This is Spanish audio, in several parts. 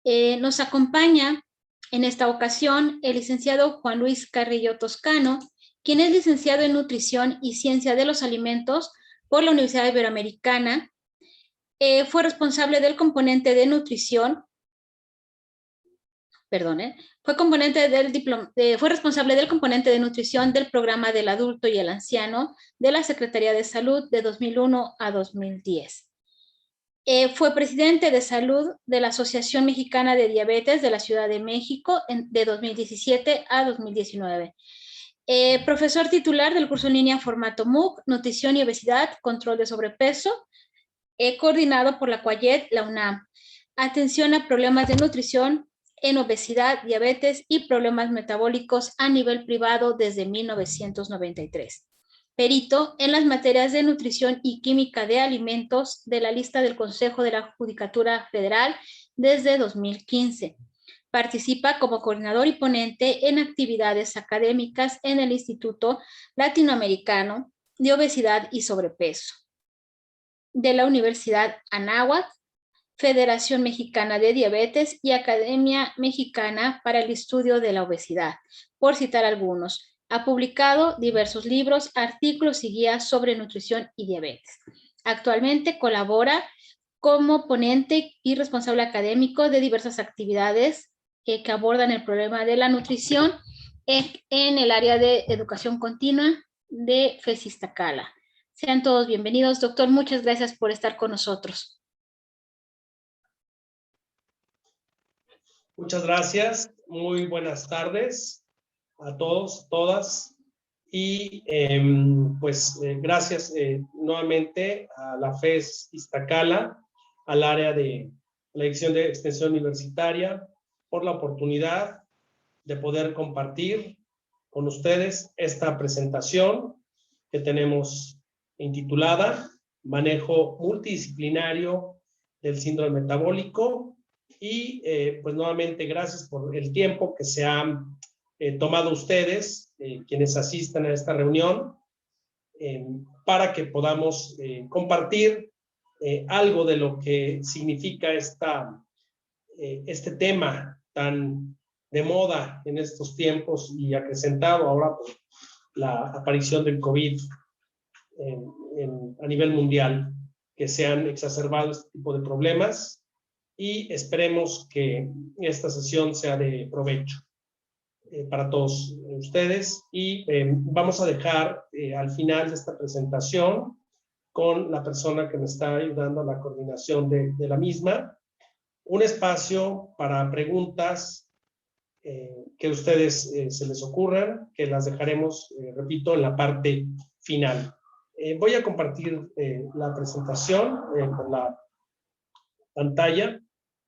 Nos acompaña en esta ocasión el licenciado Juan Luis Carrillo Toscano, quien es licenciado en Nutrición y Ciencia de los Alimentos por la Universidad Iberoamericana. Fue responsable del componente de nutrición, fue responsable del componente de nutrición del programa del adulto y el anciano de la Secretaría de Salud de 2001 a 2010. Fue presidente de salud de la Asociación Mexicana de Diabetes de la Ciudad de México de 2017 a 2019. Profesor titular del curso en línea formato MOOC, Nutrición y Obesidad, Control de Sobrepeso, coordinado por la CUAYED, la UNAM. Atención a problemas de nutrición en obesidad, diabetes y problemas metabólicos a nivel privado desde 1993. Perito en las materias de nutrición y química de alimentos de la lista del Consejo de la Judicatura Federal desde 2015. Participa como coordinador y ponente en actividades académicas en el Instituto Latinoamericano de Obesidad y Sobrepeso de la Universidad Anáhuac, Federación Mexicana de Diabetes y Academia Mexicana para el Estudio de la Obesidad, por citar algunos. Ha publicado diversos libros, artículos y guías sobre nutrición y diabetes. Actualmente colabora como ponente y responsable académico de diversas actividades que abordan el problema de la nutrición en el área de educación continua de FES Iztacala. Sean todos bienvenidos, doctor. Muchas gracias por estar con nosotros. Muchas gracias. Muy buenas tardes a todos, todas. Y gracias nuevamente a la FES Iztacala, al área de la Dirección de Extensión Universitaria, por la oportunidad de poder compartir con ustedes esta presentación que tenemos intitulada Manejo multidisciplinario del síndrome metabólico. Y pues nuevamente gracias por el tiempo que se han tomado ustedes, quienes asistan a esta reunión, para que podamos compartir algo de lo que significa este tema tan de moda en estos tiempos y acrecentado ahora por la aparición del COVID a nivel mundial, que se han exacerbado este tipo de problemas, y esperemos que esta sesión sea de provecho para todos ustedes. Y vamos a dejar al final de esta presentación con la persona que me está ayudando a la coordinación de la misma, un espacio para preguntas que a ustedes se les ocurran, que las dejaremos, repito, en la parte final. Voy a compartir la presentación por la pantalla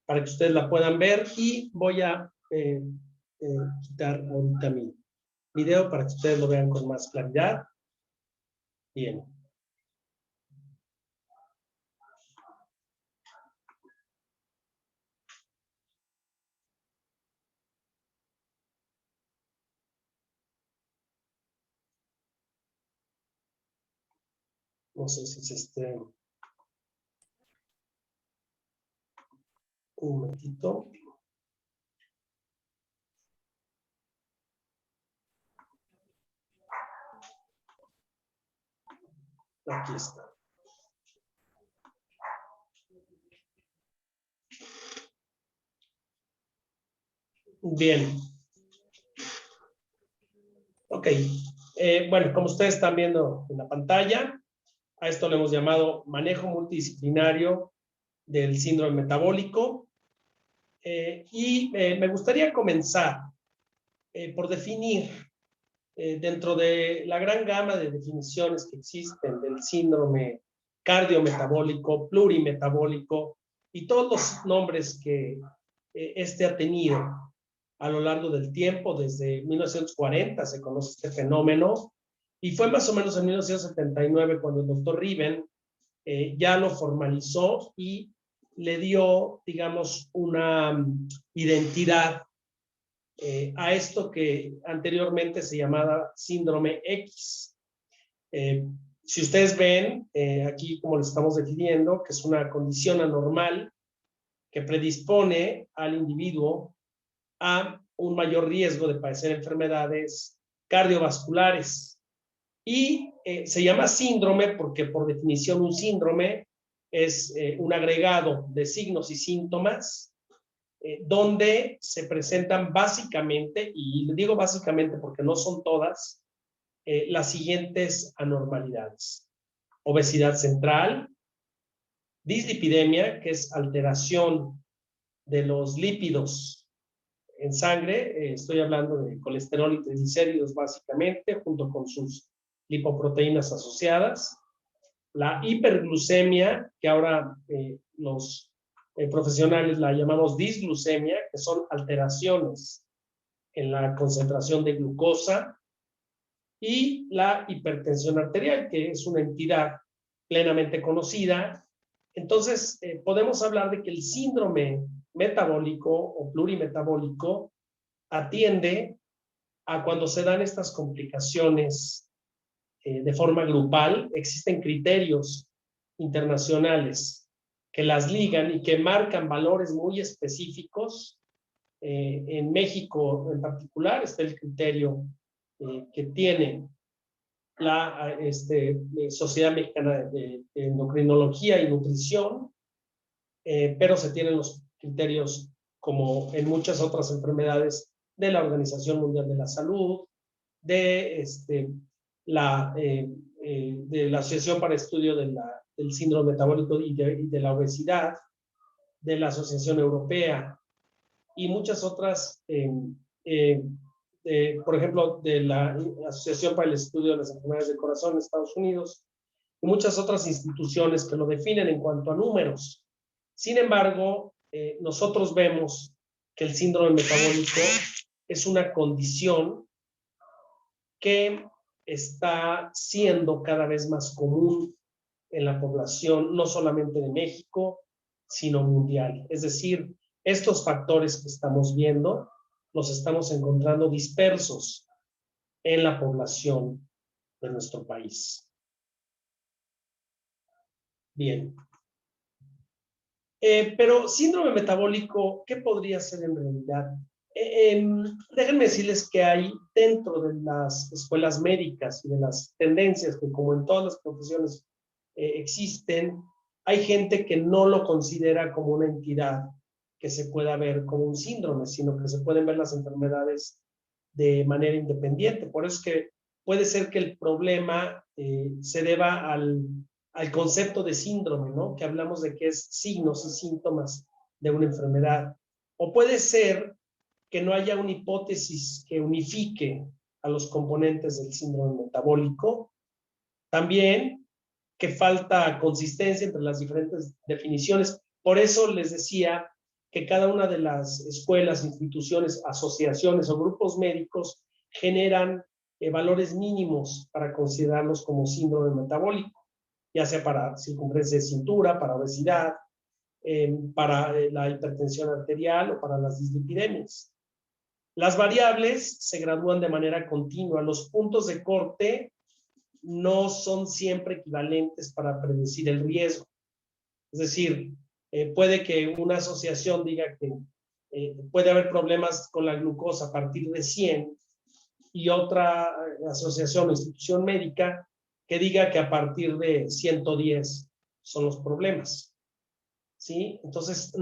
para que ustedes la puedan ver, y voy a quitar ahorita mi video para que ustedes lo vean con más claridad. Bien. No sé si se esté... Un momentito. Aquí está. Bien. Ok. Bueno, como ustedes están viendo en la pantalla, a esto le hemos llamado manejo multidisciplinario del síndrome metabólico. Me gustaría comenzar por definir, dentro de la gran gama de definiciones que existen del síndrome cardiometabólico, plurimetabólico y todos los nombres que este ha tenido a lo largo del tiempo. Desde 1940 se conoce este fenómeno, y fue más o menos en 1979 cuando el doctor Riven ya lo formalizó y le dio, digamos, una identidad a esto que anteriormente se llamaba síndrome X. Si ustedes ven aquí como lo estamos definiendo, que es una condición anormal que predispone al individuo a un mayor riesgo de padecer enfermedades cardiovasculares. Y se llama síndrome porque por definición un síndrome es un agregado de signos y síntomas donde se presentan básicamente, y digo básicamente porque no son todas, las siguientes anormalidades: obesidad central, dislipidemia, que es alteración de los lípidos en sangre, estoy hablando de colesterol y triglicéridos básicamente, junto con sus lipoproteínas asociadas, la hiperglucemia, que ahora los profesionales la llamamos disglucemia, que son alteraciones en la concentración de glucosa, y la hipertensión arterial, que es una entidad plenamente conocida. Entonces, podemos hablar de que el síndrome metabólico o plurimetabólico atiende a cuando se dan estas complicaciones de forma grupal. Existen criterios internacionales que las ligan y que marcan valores muy específicos. En México en particular está el criterio que tiene la Sociedad Mexicana de Endocrinología y Nutrición, pero se tienen los criterios, como en muchas otras enfermedades, de la Organización Mundial de la Salud, de la Asociación para Estudio del Síndrome Metabólico y de la Obesidad, de la Asociación Europea, y muchas otras, por ejemplo, de la Asociación para el Estudio de las Enfermedades del Corazón en Estados Unidos, y muchas otras instituciones que lo definen en cuanto a números. Sin embargo, nosotros vemos que el síndrome metabólico es una condición que está siendo cada vez más común en la población, no solamente de México, sino mundial. Es decir, estos factores que estamos viendo los estamos encontrando dispersos en la población de nuestro país. Bien. Pero síndrome metabólico, ¿qué podría ser en realidad? Déjenme decirles que hay dentro de las escuelas médicas y de las tendencias que, como en todas las profesiones existen, hay gente que no lo considera como una entidad que se pueda ver como un síndrome, sino que se pueden ver las enfermedades de manera independiente. Por eso es que puede ser que el problema se deba al concepto de síndrome, ¿no? Que hablamos de que es signos y síntomas de una enfermedad. O puede ser que no haya una hipótesis que unifique a los componentes del síndrome metabólico. También que falta consistencia entre las diferentes definiciones. Por eso les decía que cada una de las escuelas, instituciones, asociaciones o grupos médicos generan valores mínimos para considerarlos como síndrome metabólico, ya sea para circunferencia de cintura, para obesidad, para la hipertensión arterial o para las dislipidemias. Las variables se gradúan de manera continua. Los puntos de corte no son siempre equivalentes para predecir el riesgo. Es decir, puede que una asociación diga que puede haber problemas con la glucosa a partir de 100 y otra asociación o institución médica que diga que a partir de 110 son los problemas. ¿Sí? Entonces,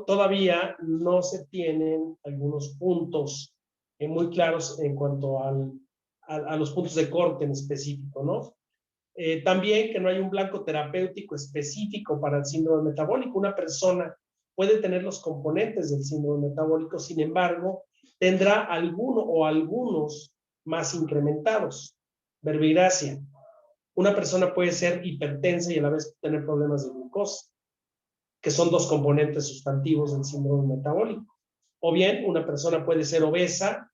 todavía no se tienen algunos puntos muy claros en cuanto a los puntos de corte en específico, ¿no? También que no hay un blanco terapéutico específico para el síndrome metabólico. Una persona puede tener los componentes del síndrome metabólico, sin embargo, tendrá alguno o algunos más incrementados. Verbigracia. Una persona puede ser hipertensa y a la vez tener problemas de glucosa, que son dos componentes sustantivos del síndrome metabólico. O bien, una persona puede ser obesa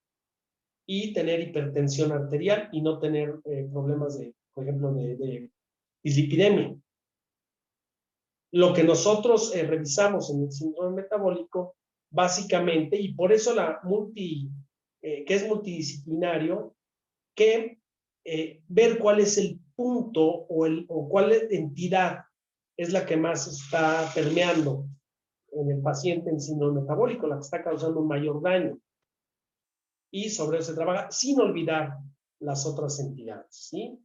y tener hipertensión arterial y no tener problemas de, por ejemplo, de dislipidemia. Lo que nosotros revisamos en el síndrome metabólico, básicamente, y por eso que es multidisciplinario, que ver cuál es el punto o cuál entidad es la que más está permeando en el paciente en síndrome metabólico, la que está causando un mayor daño. Y sobre eso se trabaja sin olvidar las otras entidades, ¿sí?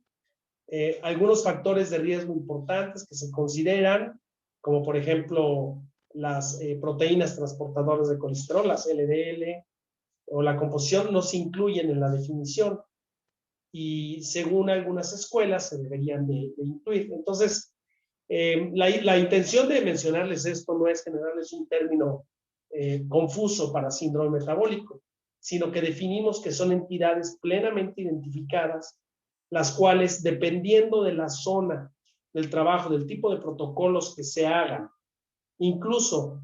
Algunos factores de riesgo importantes que se consideran, como por ejemplo las proteínas transportadoras de colesterol, las LDL, o la composición, no se incluyen en la definición y según algunas escuelas se deberían de incluir. Entonces, la intención de mencionarles esto no es generarles un término confuso para síndrome metabólico, sino que definimos que son entidades plenamente identificadas, las cuales, dependiendo de la zona del trabajo, del tipo de protocolos que se hagan, incluso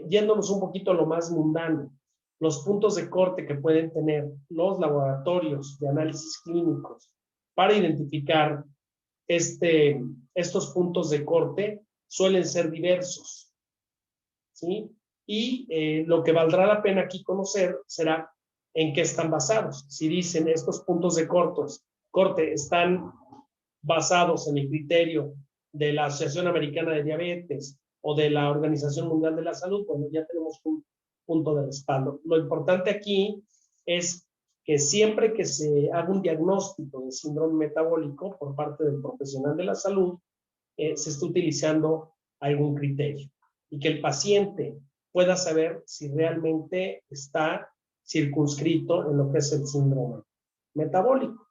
yéndonos un poquito a lo más mundano, los puntos de corte que pueden tener los laboratorios de análisis clínicos para identificar estos puntos de corte suelen ser diversos, ¿sí? Y lo que valdrá la pena aquí conocer será en qué están basados. Si dicen estos puntos de corte están basados en el criterio de la Asociación Americana de Diabetes o de la Organización Mundial de la Salud, bueno, ya tenemos un punto de respaldo. Lo importante aquí es que siempre que se haga un diagnóstico de síndrome metabólico por parte del profesional de la salud, se está utilizando algún criterio y que el paciente pueda saber si realmente está circunscrito en lo que es el síndrome metabólico.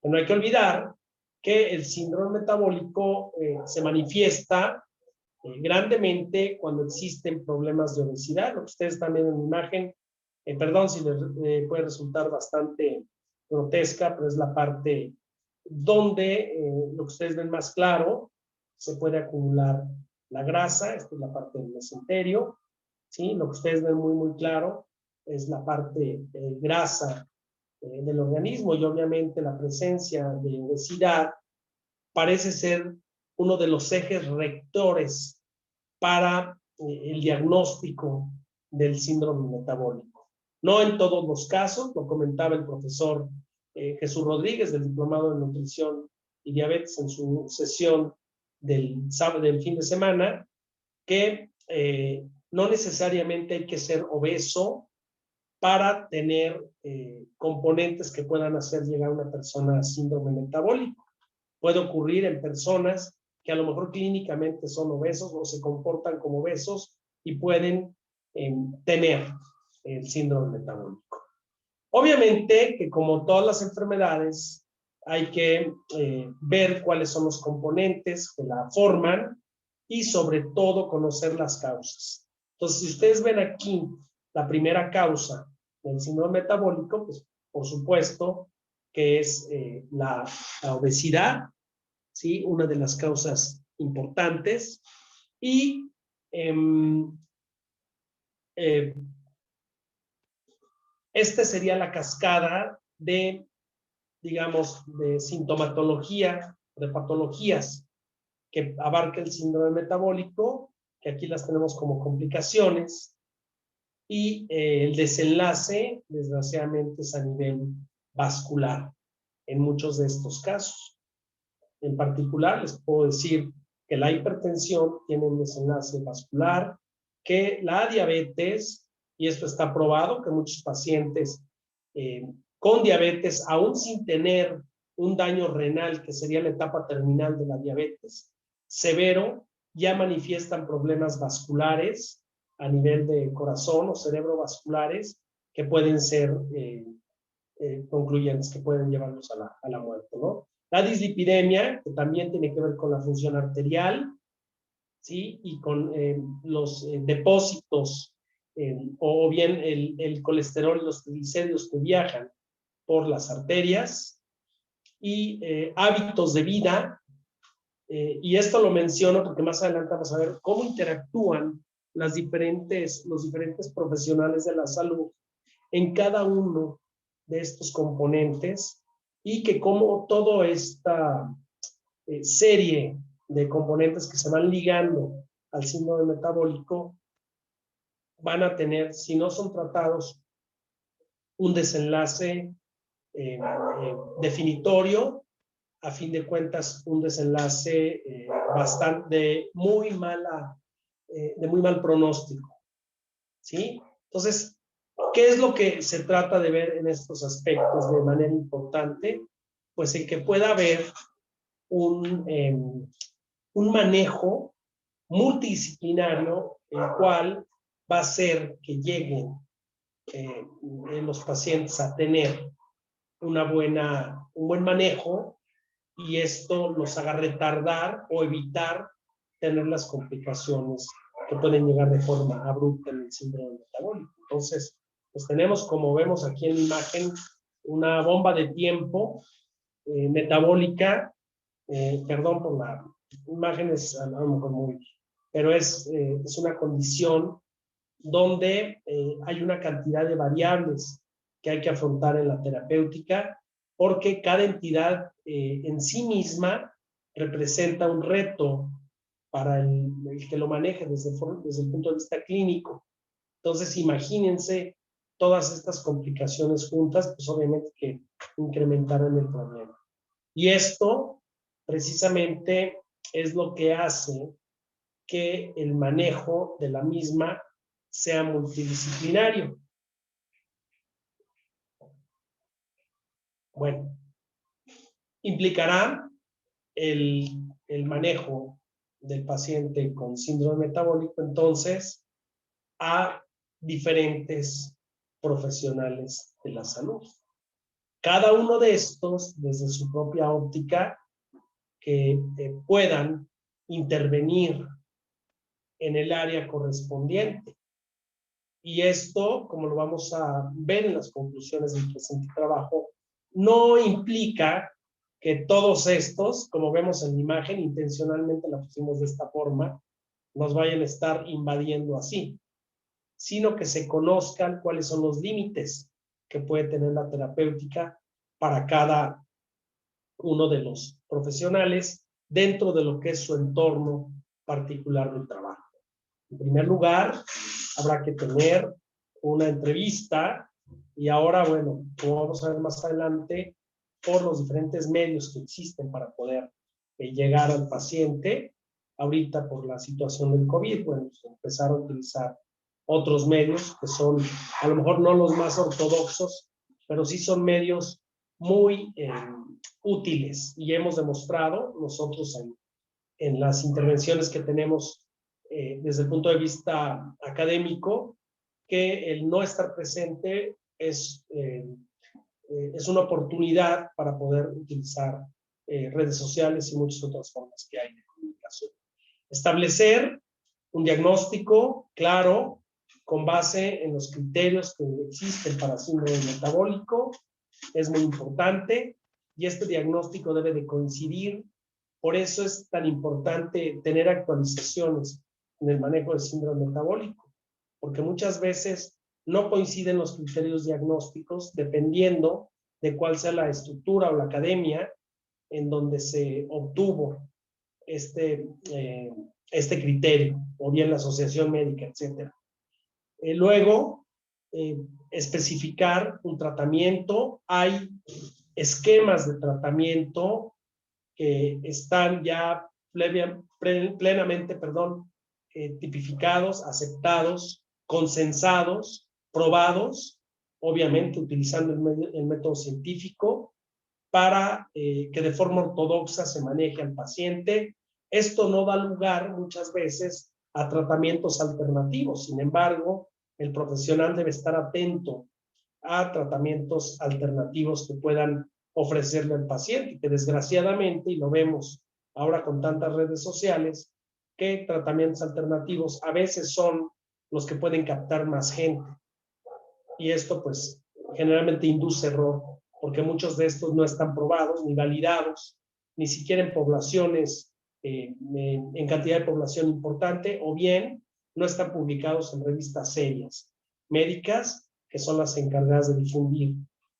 Pero no hay que olvidar que el síndrome metabólico se manifiesta grandemente cuando existen problemas de obesidad. Lo que ustedes están viendo en la imagen, perdón si les puede resultar bastante grotesca, pero es la parte donde lo que ustedes ven más claro, se puede acumular la grasa. Esta es la parte del mesenterio, ¿sí? Lo que ustedes ven muy, muy claro es la parte grasa del organismo, y obviamente la presencia de obesidad parece ser uno de los ejes rectores para el diagnóstico del síndrome metabólico. No en todos los casos, lo comentaba el profesor Jesús Rodríguez, del Diplomado de Nutrición y Diabetes, en su sesión del fin de semana, que no necesariamente hay que ser obeso para tener componentes que puedan hacer llegar a una persona a síndrome metabólico. Puede ocurrir en personas que a lo mejor clínicamente son obesos o se comportan como obesos y pueden tener el síndrome metabólico. Obviamente que, como todas las enfermedades, hay que ver cuáles son los componentes que la forman y sobre todo conocer las causas. Entonces, si ustedes ven aquí la primera causa del síndrome metabólico, pues por supuesto que es la obesidad, ¿sí? Una de las causas importantes. Y esta sería la cascada de, digamos, de sintomatología, de patologías que abarca el síndrome metabólico, que aquí las tenemos como complicaciones, y el desenlace, desgraciadamente, es a nivel vascular en muchos de estos casos. En particular, les puedo decir que la hipertensión tiene un desenlace vascular, que la diabetes, y esto está probado, que muchos pacientes con diabetes, aún sin tener un daño renal, que sería la etapa terminal de la diabetes severo, ya manifiestan problemas vasculares a nivel de corazón o cerebrovasculares que pueden ser concluyentes, que pueden llevarlos a la muerte, ¿no? La dislipidemia, que también tiene que ver con la función arterial, ¿sí? Y con los depósitos, o bien el colesterol y los triglicéridos que viajan por las arterias, y hábitos de vida, y esto lo menciono porque más adelante vamos a ver cómo interactúan los diferentes profesionales de la salud en cada uno de estos componentes, y que como toda esta serie de componentes que se van ligando al síndrome metabólico van a tener, si no son tratados, un desenlace definitorio, a fin de cuentas un desenlace bastante muy mala de muy mal pronóstico, ¿sí? Entonces, ¿qué es lo que se trata de ver en estos aspectos de manera importante? Pues el que pueda haber un manejo multidisciplinario, el cual va a hacer que lleguen los pacientes a tener un buen manejo, y esto los haga retardar o evitar tener las complicaciones que pueden llegar de forma abrupta en el síndrome metabólico. Entonces, pues tenemos, como vemos aquí en la imagen, una bomba de tiempo metabólica. Perdón por la imagen, es a lo mejor muy, pero es una condición donde hay una cantidad de variables que hay que afrontar en la terapéutica, porque cada entidad en sí misma representa un reto para el que lo maneje desde el punto de vista clínico. Entonces, imagínense todas estas complicaciones juntas, pues obviamente que incrementarán el problema. Y esto precisamente es lo que hace que el manejo de la misma sea multidisciplinario. Bueno, implicará el manejo del paciente con síndrome metabólico, entonces, a diferentes profesionales de la salud. Cada uno de estos, desde su propia óptica, que puedan intervenir en el área correspondiente. Y esto, como lo vamos a ver en las conclusiones del presente trabajo, no implica que todos estos, como vemos en la imagen, intencionalmente la pusimos de esta forma, nos vayan a estar invadiendo así, sino que se conozcan cuáles son los límites que puede tener la terapéutica para cada uno de los profesionales dentro de lo que es su entorno particular del trabajo. En primer lugar, habrá que tener una entrevista, y ahora, bueno, como vamos a ver más adelante, por los diferentes medios que existen para poder llegar al paciente, ahorita por la situación del COVID, bueno, pues empezar a utilizar otros medios que son a lo mejor no los más ortodoxos, pero sí son medios muy útiles, y hemos demostrado nosotros en las intervenciones que tenemos desde el punto de vista académico, que el no estar presente es una oportunidad para poder utilizar redes sociales y muchas otras formas que hay de comunicación. Establecer un diagnóstico claro con base en los criterios que existen para síndrome metabólico es muy importante, y este diagnóstico debe de coincidir. Por eso es tan importante tener actualizaciones en el manejo del síndrome metabólico, porque muchas veces no coinciden los criterios diagnósticos dependiendo de cuál sea la estructura o la academia en donde se obtuvo este criterio, o bien la asociación médica, etc. Luego, especificar un tratamiento. Hay esquemas de tratamiento que están ya plenamente, tipificados, aceptados, consensados, probados, obviamente utilizando el método científico para que de forma ortodoxa se maneje al paciente. Esto no da lugar muchas veces a tratamientos alternativos. Sin embargo, el profesional debe estar atento a tratamientos alternativos que puedan ofrecerle al paciente, que desgraciadamente, y lo vemos ahora con tantas redes sociales, que tratamientos alternativos a veces son los que pueden captar más gente. Y esto pues generalmente induce error, porque muchos de estos no están probados ni validados, ni siquiera en poblaciones, en cantidad de población importante, o bien no están publicados en revistas serias médicas, que son las encargadas de difundir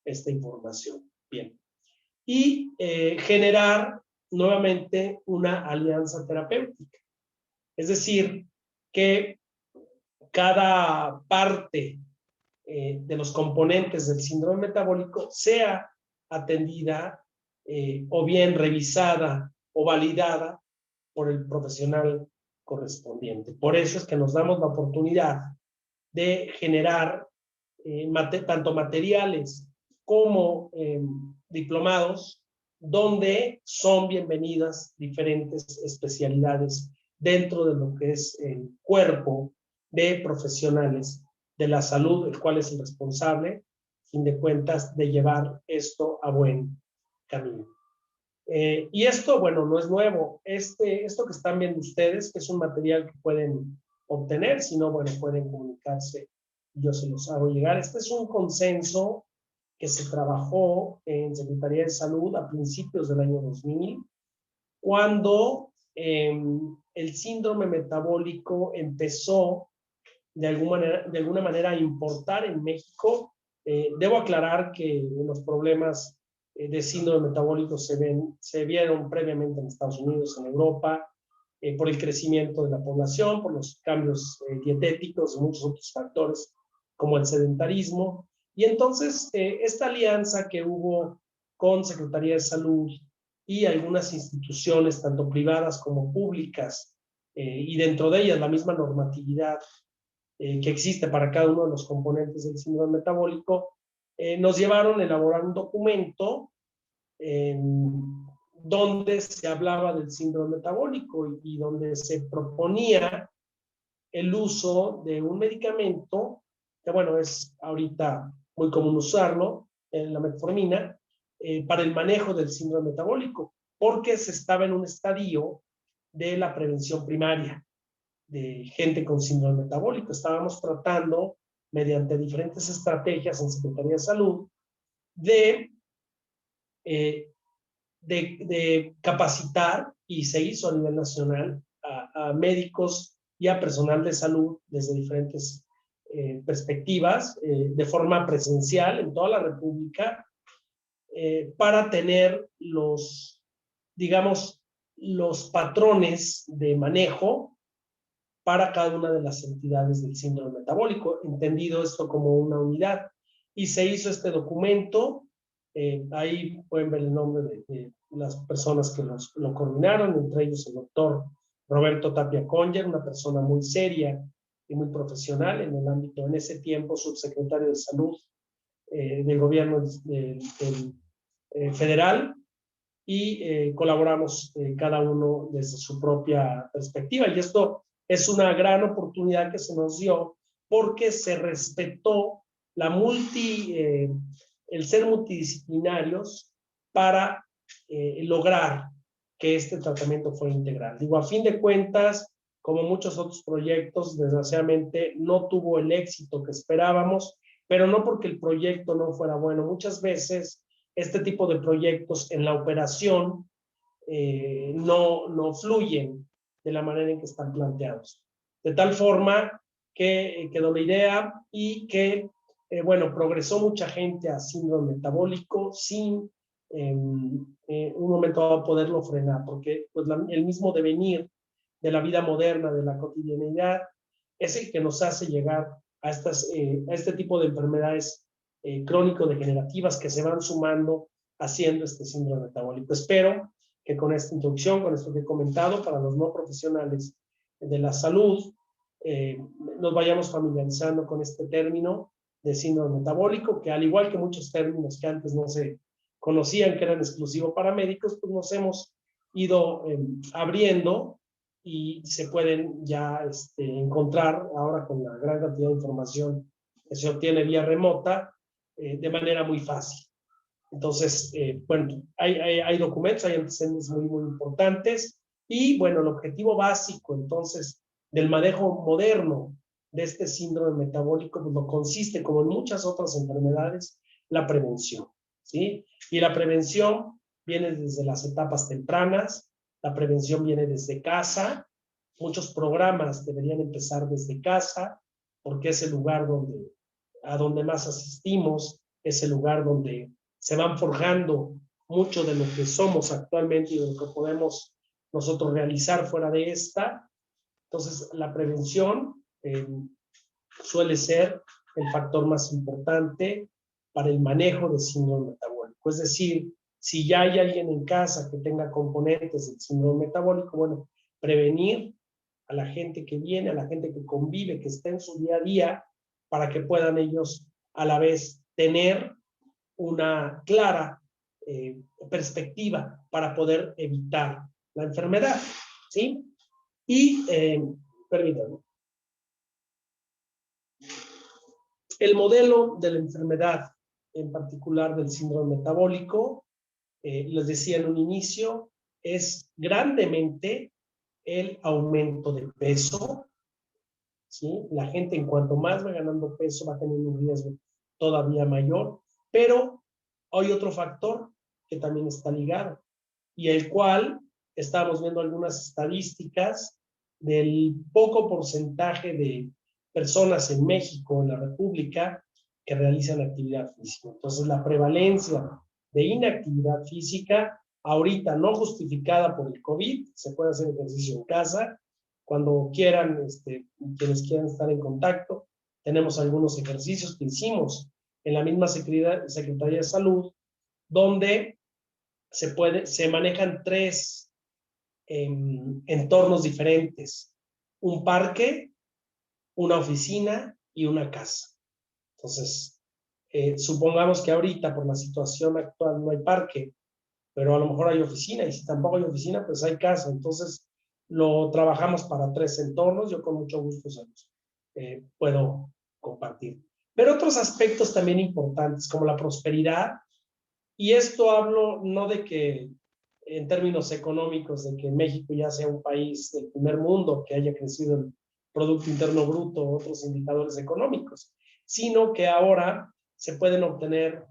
esta información. Bien. Y generar nuevamente una alianza terapéutica. Es decir, que cada parte de los componentes del síndrome metabólico sea atendida o bien revisada o validada por el profesional correspondiente. Por eso es que nos damos la oportunidad de generar tanto materiales como diplomados, donde son bienvenidas diferentes especialidades dentro de lo que es el cuerpo de profesionales de la salud, el cual es el responsable, a fin de cuentas, de llevar esto a buen camino. Y esto, bueno, no es nuevo. Esto que están viendo ustedes, que es un material que pueden obtener, si no, bueno, pueden comunicarse, yo se los hago llegar. Este es un consenso que se trabajó en Secretaría de Salud a principios del año 2000, cuando el síndrome metabólico empezó de alguna manera a importar en México. Debo aclarar que los problemas de síndrome metabólico se vieron previamente en Estados Unidos, en Europa, por el crecimiento de la población, por los cambios dietéticos y muchos otros factores, como el sedentarismo. Y entonces, esta alianza que hubo con Secretaría de Salud y algunas instituciones, tanto privadas como públicas, y dentro de ellas la misma normatividad que existe para cada uno de los componentes del síndrome metabólico, nos llevaron a elaborar un documento donde se hablaba del síndrome metabólico y donde se proponía el uso de un medicamento, que bueno, es ahorita muy común usarlo, la metformina, para el manejo del síndrome metabólico, porque se estaba en un estadio de la prevención primaria de gente con síndrome metabólico. Estábamos tratando, mediante diferentes estrategias en Secretaría de Salud, de capacitar, y se hizo a nivel nacional, a médicos y a personal de salud desde diferentes perspectivas, de forma presencial en toda la República, para tener digamos, los patrones de manejo para cada una de las entidades del síndrome metabólico, entendido esto como una unidad. Y se hizo este documento, ahí pueden ver el nombre de las personas que lo coordinaron, entre ellos el doctor Roberto Tapia Conger, una persona muy seria y muy profesional en el ámbito, en ese tiempo, subsecretario de Salud del gobierno federal, y colaboramos cada uno desde su propia perspectiva. Y esto es una gran oportunidad que se nos dio porque se respetó el ser multidisciplinarios para lograr que este tratamiento fuera integral. Digo, a fin de cuentas, como muchos otros proyectos, desgraciadamente no tuvo el éxito que esperábamos, pero no porque el proyecto no fuera bueno. Muchas veces este tipo de proyectos en la operación no fluyen de la manera en que están planteados. De tal forma que quedó la idea y que, bueno, progresó mucha gente a síndrome metabólico sin un momento dado poderlo frenar, porque pues, el mismo devenir de la vida moderna, de la cotidianidad, es el que nos hace llegar a este tipo de enfermedades crónico-degenerativas que se van sumando haciendo este síndrome metabólico. Espero que con esta introducción, con esto que he comentado, para los no profesionales de la salud, nos vayamos familiarizando con este término de síndrome metabólico, que al igual que muchos términos que antes no se conocían, que eran exclusivos para médicos, pues nos hemos ido abriendo y se pueden ya encontrar ahora con la gran cantidad de información que se obtiene vía remota de manera muy fácil. Entonces, bueno, hay documentos, hay antecedentes muy, muy importantes y, bueno, el objetivo básico, entonces, del manejo moderno de este síndrome metabólico, pues lo consiste, como en muchas otras enfermedades, la prevención, ¿sí? Y la prevención viene desde las etapas tempranas, la prevención viene desde casa, muchos programas deberían empezar desde casa, porque es el lugar a donde más asistimos, es el lugar donde se van forjando mucho de lo que somos actualmente y de lo que podemos nosotros realizar fuera de esta. Entonces, la prevención suele ser el factor más importante para el manejo del síndrome metabólico. Es decir, si ya hay alguien en casa que tenga componentes del síndrome metabólico, bueno, prevenir a la gente que viene, a la gente que convive, que está en su día a día, para que puedan ellos a la vez tener una clara perspectiva para poder evitar la enfermedad, ¿sí? Y, permítanme, el modelo de la enfermedad, en particular del síndrome metabólico, les decía en un inicio, es grandemente el aumento de peso, ¿sí? La gente, en cuanto más va ganando peso, va teniendo un riesgo todavía mayor, pero hay otro factor que también está ligado, y el cual estamos viendo algunas estadísticas del poco porcentaje de personas en México, en la República, que realizan actividad física. Entonces, la prevalencia de inactividad física, ahorita no justificada por el COVID, se puede hacer ejercicio en casa, cuando quieran, quienes quieran estar en contacto, tenemos algunos ejercicios que hicimos en la misma Secretaría de Salud, donde se manejan tres entornos diferentes: un parque, una oficina y una casa. Entonces, supongamos que ahorita por la situación actual no hay parque, pero a lo mejor hay oficina, y si tampoco hay oficina, pues hay casa. Entonces, lo trabajamos para tres entornos. Yo con mucho gusto se los puedo compartir. Pero otros aspectos también importantes, como la prosperidad, y esto hablo no de que en términos económicos, de que México ya sea un país del primer mundo, que haya crecido el Producto Interno Bruto, otros indicadores económicos, sino que ahora se pueden obtener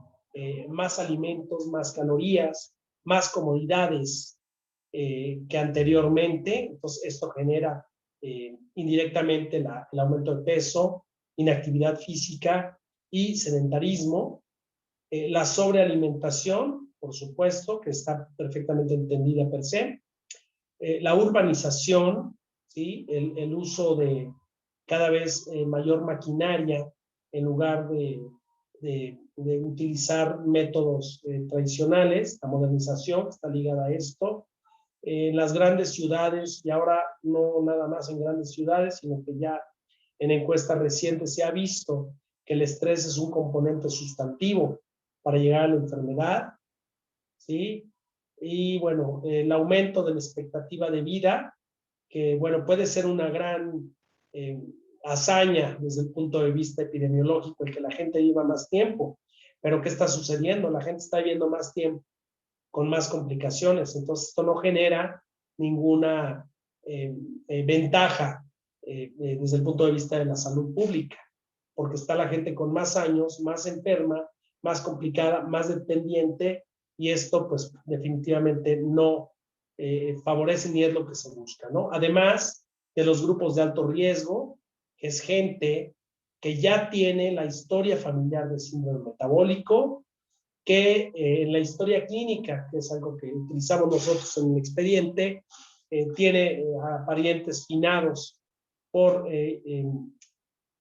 más alimentos, más calorías, más comodidades que anteriormente. Entonces, esto genera indirectamente el aumento de peso, inactividad física y sedentarismo. La sobrealimentación, por supuesto, que está perfectamente entendida per se. La urbanización, ¿sí? El uso de cada vez mayor maquinaria en lugar de utilizar métodos tradicionales. La modernización está ligada a esto. Las grandes ciudades, y ahora no nada más en grandes ciudades, sino que ya en encuestas recientes se ha visto que el estrés es un componente sustantivo para llegar a la enfermedad, ¿sí? Y bueno, el aumento de la expectativa de vida, que bueno, puede ser una gran hazaña desde el punto de vista epidemiológico, el que la gente viva más tiempo. Pero ¿qué está sucediendo? La gente está viviendo más tiempo con más complicaciones. Entonces, esto no genera ninguna ventaja desde el punto de vista de la salud pública, porque está la gente con más años, más enferma, más complicada, más dependiente, y esto pues definitivamente no favorece ni es lo que se busca, ¿no? Además de los grupos de alto riesgo, que es gente que ya tiene la historia familiar de síndrome metabólico, que en la historia clínica, que es algo que utilizamos nosotros en el expediente, tiene a parientes finados por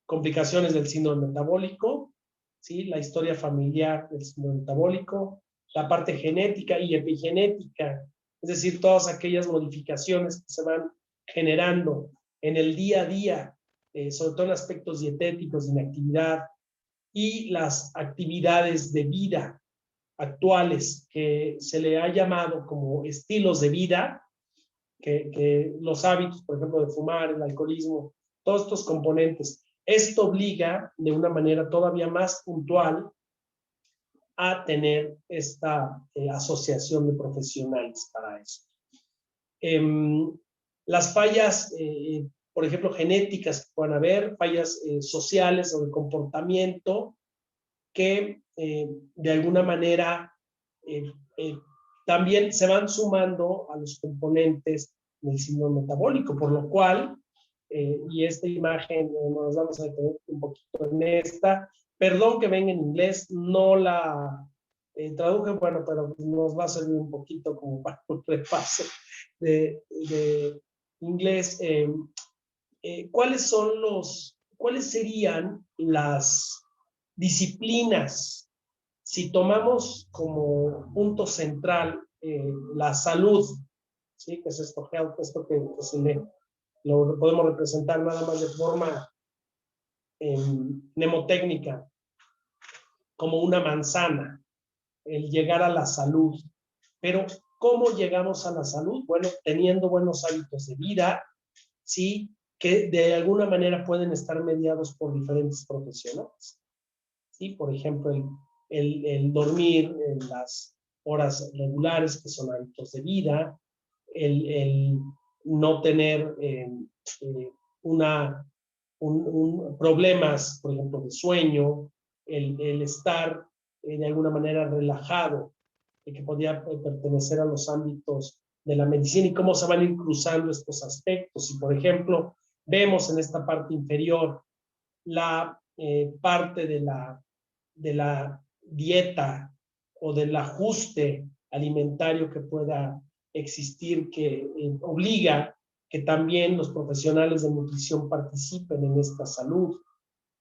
complicaciones del síndrome metabólico, ¿sí? La historia familiar del síndrome metabólico, la parte genética y epigenética, es decir, todas aquellas modificaciones que se van generando en el día a día, sobre todo en aspectos dietéticos, de inactividad, y las actividades de vida actuales que se le ha llamado como estilos de vida, que los hábitos, por ejemplo, de fumar, el alcoholismo, todos estos componentes. Esto obliga de una manera todavía más puntual a tener esta asociación de profesionales para eso. Las fallas, por ejemplo, genéticas que puedan haber, fallas sociales o de comportamiento, que de alguna manera también se van sumando a los componentes del síndrome metabólico, por lo cual, y esta imagen nos vamos a detener un poquito en esta, perdón que venga en inglés, no la traduje, bueno, pero nos va a servir un poquito como para un repaso de inglés. ¿Cuáles serían las disciplinas, si tomamos como punto central la salud, ¿sí? Que es esto, health, esto que se lo podemos representar nada más de forma mnemotécnica, como una manzana, el llegar a la salud. Pero, ¿cómo llegamos a la salud? Bueno, teniendo buenos hábitos de vida, ¿sí? Que de alguna manera pueden estar mediados por diferentes profesionales. ¿Sí? Por ejemplo, el dormir en las horas regulares, que son hábitos de vida, el no tener problemas, por ejemplo, de sueño, el estar de alguna manera relajado, que podría pertenecer a los ámbitos de la medicina y cómo se van a ir cruzando estos aspectos. Y, por ejemplo, vemos en esta parte inferior la parte de la dieta o del ajuste alimentario que pueda existir, que obliga que también los profesionales de nutrición participen en esta salud.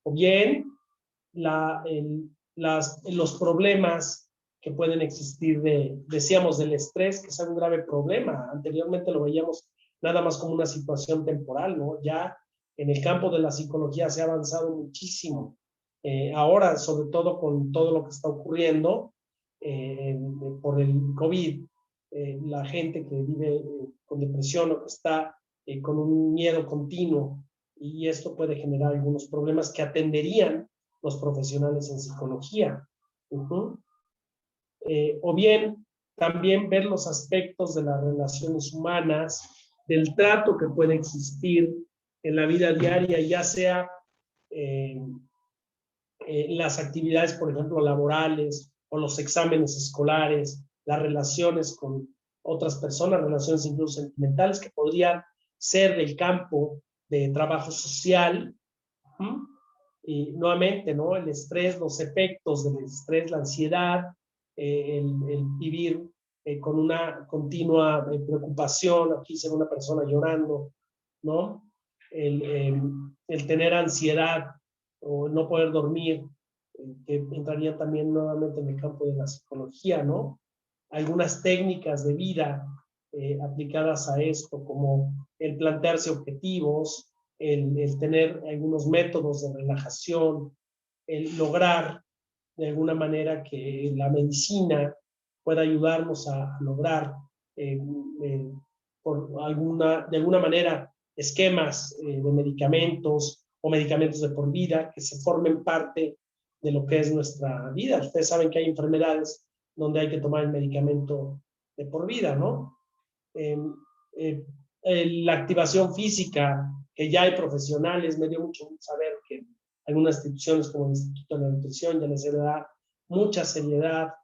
O bien, los problemas que pueden existir decíamos, del estrés, que es un grave problema. Anteriormente lo veíamos nada más como una situación temporal, ¿no? Ya en el campo de la psicología se ha avanzado muchísimo. Ahora, sobre todo con todo lo que está ocurriendo por el COVID, la gente que vive con depresión o que está con un miedo continuo, y esto puede generar algunos problemas que atenderían los profesionales en psicología. O bien, también ver los aspectos de las relaciones humanas, del trato que puede existir en la vida diaria, ya sea las actividades, por ejemplo, laborales o los exámenes escolares, las relaciones con otras personas, relaciones incluso sentimentales, que podrían ser del campo de trabajo social. Y nuevamente, ¿no? El estrés, los efectos del estrés, la ansiedad, el vivir con una continua preocupación, aquí se ve una persona llorando, ¿no? El tener ansiedad o no poder dormir, que entraría también nuevamente en el campo de la psicología, ¿no? Algunas técnicas de vida aplicadas a esto, como el plantearse objetivos, el tener algunos métodos de relajación, el lograr de alguna manera que la medicina pueda ayudarnos a lograr de alguna manera esquemas de medicamentos o medicamentos de por vida que se formen parte de lo que es nuestra vida. Ustedes saben que hay enfermedades donde hay que tomar el medicamento de por vida, ¿no? La activación física, que ya hay profesionales, me dio mucho saber que algunas instituciones como el Instituto de la Nutrición ya se le da mucha seriedad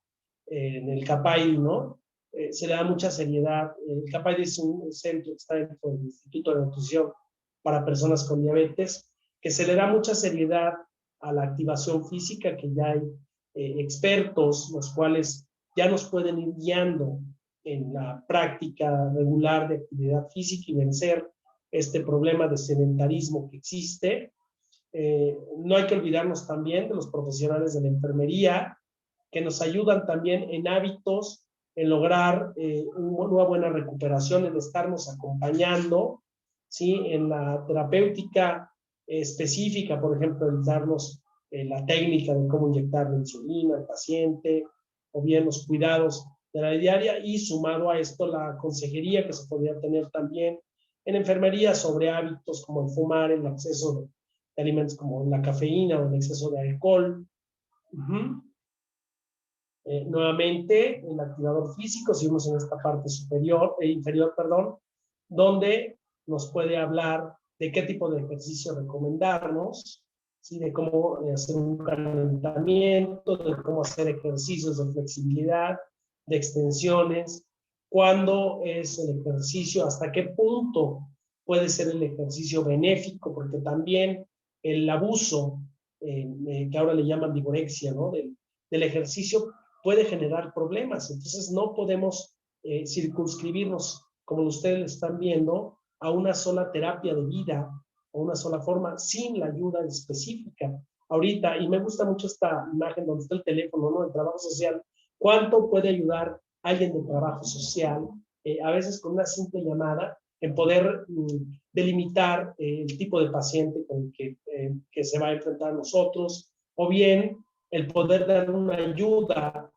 en el CAPAIDI, ¿no? Se le da mucha seriedad. El CAPAIDI es un centro que está dentro del Instituto de Nutrición para personas con diabetes, que se le da mucha seriedad a la activación física, que ya hay expertos los cuales ya nos pueden ir guiando en la práctica regular de actividad física y vencer este problema de sedentarismo que existe. No hay que olvidarnos también de los profesionales de la enfermería, que nos ayudan también en hábitos, en lograr una buena recuperación, en estarnos acompañando, ¿sí? En la terapéutica específica, por ejemplo, el darnos la técnica de cómo inyectar la insulina al paciente, o bien los cuidados de la diaria, y sumado a esto la consejería que se podría tener también en enfermería sobre hábitos como el fumar, el exceso de alimentos como la cafeína o el exceso de alcohol. Nuevamente, el activador físico, seguimos en esta parte inferior, donde nos puede hablar de qué tipo de ejercicio recomendarnos, ¿sí? De cómo hacer un calentamiento, de cómo hacer ejercicios de flexibilidad, de extensiones, cuándo es el ejercicio, hasta qué punto puede ser el ejercicio benéfico, porque también el abuso, que ahora le llaman vigorexia, ¿no? del ejercicio puede generar problemas. Entonces no podemos circunscribirnos, como ustedes lo están viendo, a una sola terapia de vida o una sola forma sin la ayuda específica. Ahorita, y me gusta mucho esta imagen donde está el teléfono, ¿no? El trabajo social. ¿Cuánto puede ayudar alguien de trabajo social? A veces con una simple llamada, en poder delimitar el tipo de paciente con el que se va a enfrentar a nosotros, o bien el poder dar una ayuda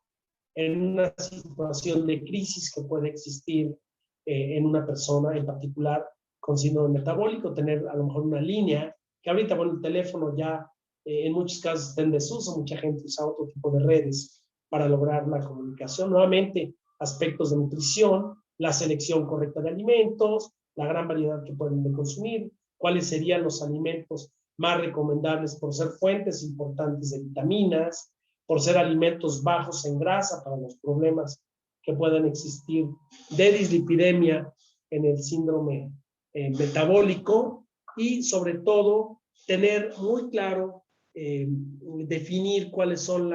en una situación de crisis que puede existir en una persona en particular con síndrome metabólico, tener a lo mejor una línea, que ahorita, bueno, el teléfono ya en muchos casos está en desuso, mucha gente usa otro tipo de redes para lograr la comunicación. Nuevamente, aspectos de nutrición, la selección correcta de alimentos, la gran variedad que pueden de consumir, cuáles serían los alimentos más recomendables por ser fuentes importantes de vitaminas, por ser alimentos bajos en grasa para los problemas que puedan existir de dislipidemia en el síndrome metabólico, y sobre todo tener muy claro, definir cuáles son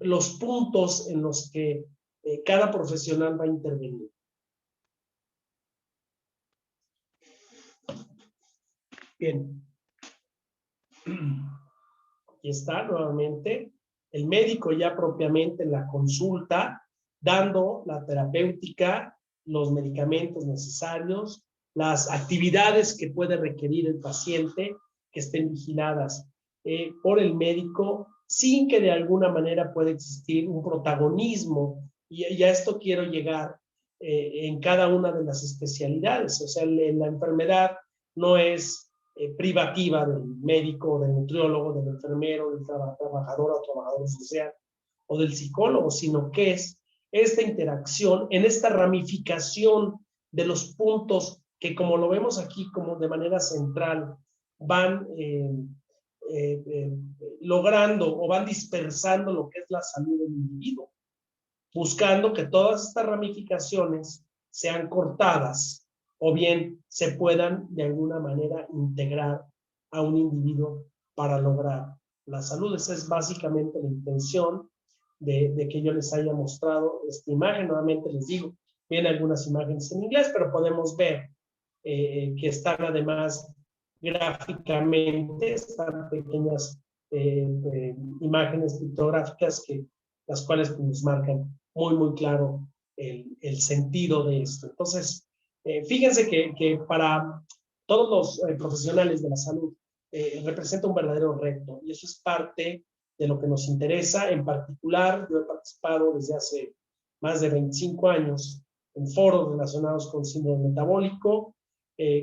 los puntos en los que cada profesional va a intervenir. Bien. Aquí está nuevamente el médico ya propiamente en la consulta, dando la terapéutica, los medicamentos necesarios, las actividades que puede requerir el paciente, que estén vigiladas por el médico, sin que de alguna manera pueda existir un protagonismo. Y a esto quiero llegar en cada una de las especialidades. O sea, la enfermedad no es privativa del médico, del nutriólogo, del enfermero, del trabajador o trabajador social o del psicólogo, sino que es esta interacción, en esta ramificación de los puntos que, como lo vemos aquí como de manera central, van logrando o van dispersando lo que es la salud del individuo, buscando que todas estas ramificaciones sean cortadas o bien se puedan de alguna manera integrar a un individuo para lograr la salud. Esa es básicamente la intención de que yo les haya mostrado esta imagen. Nuevamente les digo, vienen algunas imágenes en inglés, pero podemos ver que están además gráficamente, están pequeñas imágenes pictográficas las cuales nos marcan muy claro el sentido de esto. Entonces, fíjense que para todos los profesionales de la salud representa un verdadero reto, y eso es parte de lo que nos interesa. En particular, yo he participado desde hace más de 25 años en foros relacionados con síndrome metabólico.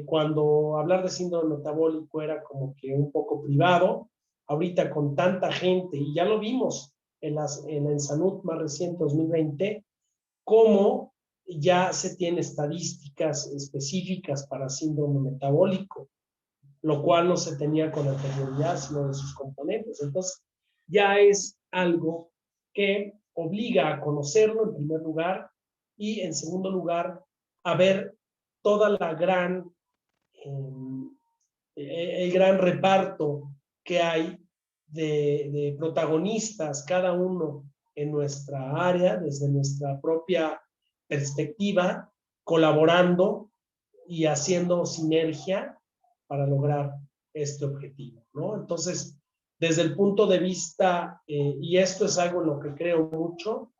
Cuando hablar de síndrome metabólico era como que un poco privado. Ahorita con tanta gente, y ya lo vimos en la Salud más reciente, 2020, cómo ya se tiene estadísticas específicas para síndrome metabólico, lo cual no se tenía con anterioridad, sino de sus componentes. Entonces, ya es algo que obliga a conocerlo en primer lugar, y en segundo lugar, a ver toda la el gran reparto que hay de protagonistas, cada uno en nuestra área, desde nuestra propia perspectiva, colaborando y haciendo sinergia para lograr este objetivo, ¿no? Entonces, desde el punto de vista, y esto es algo en lo que creo mucho,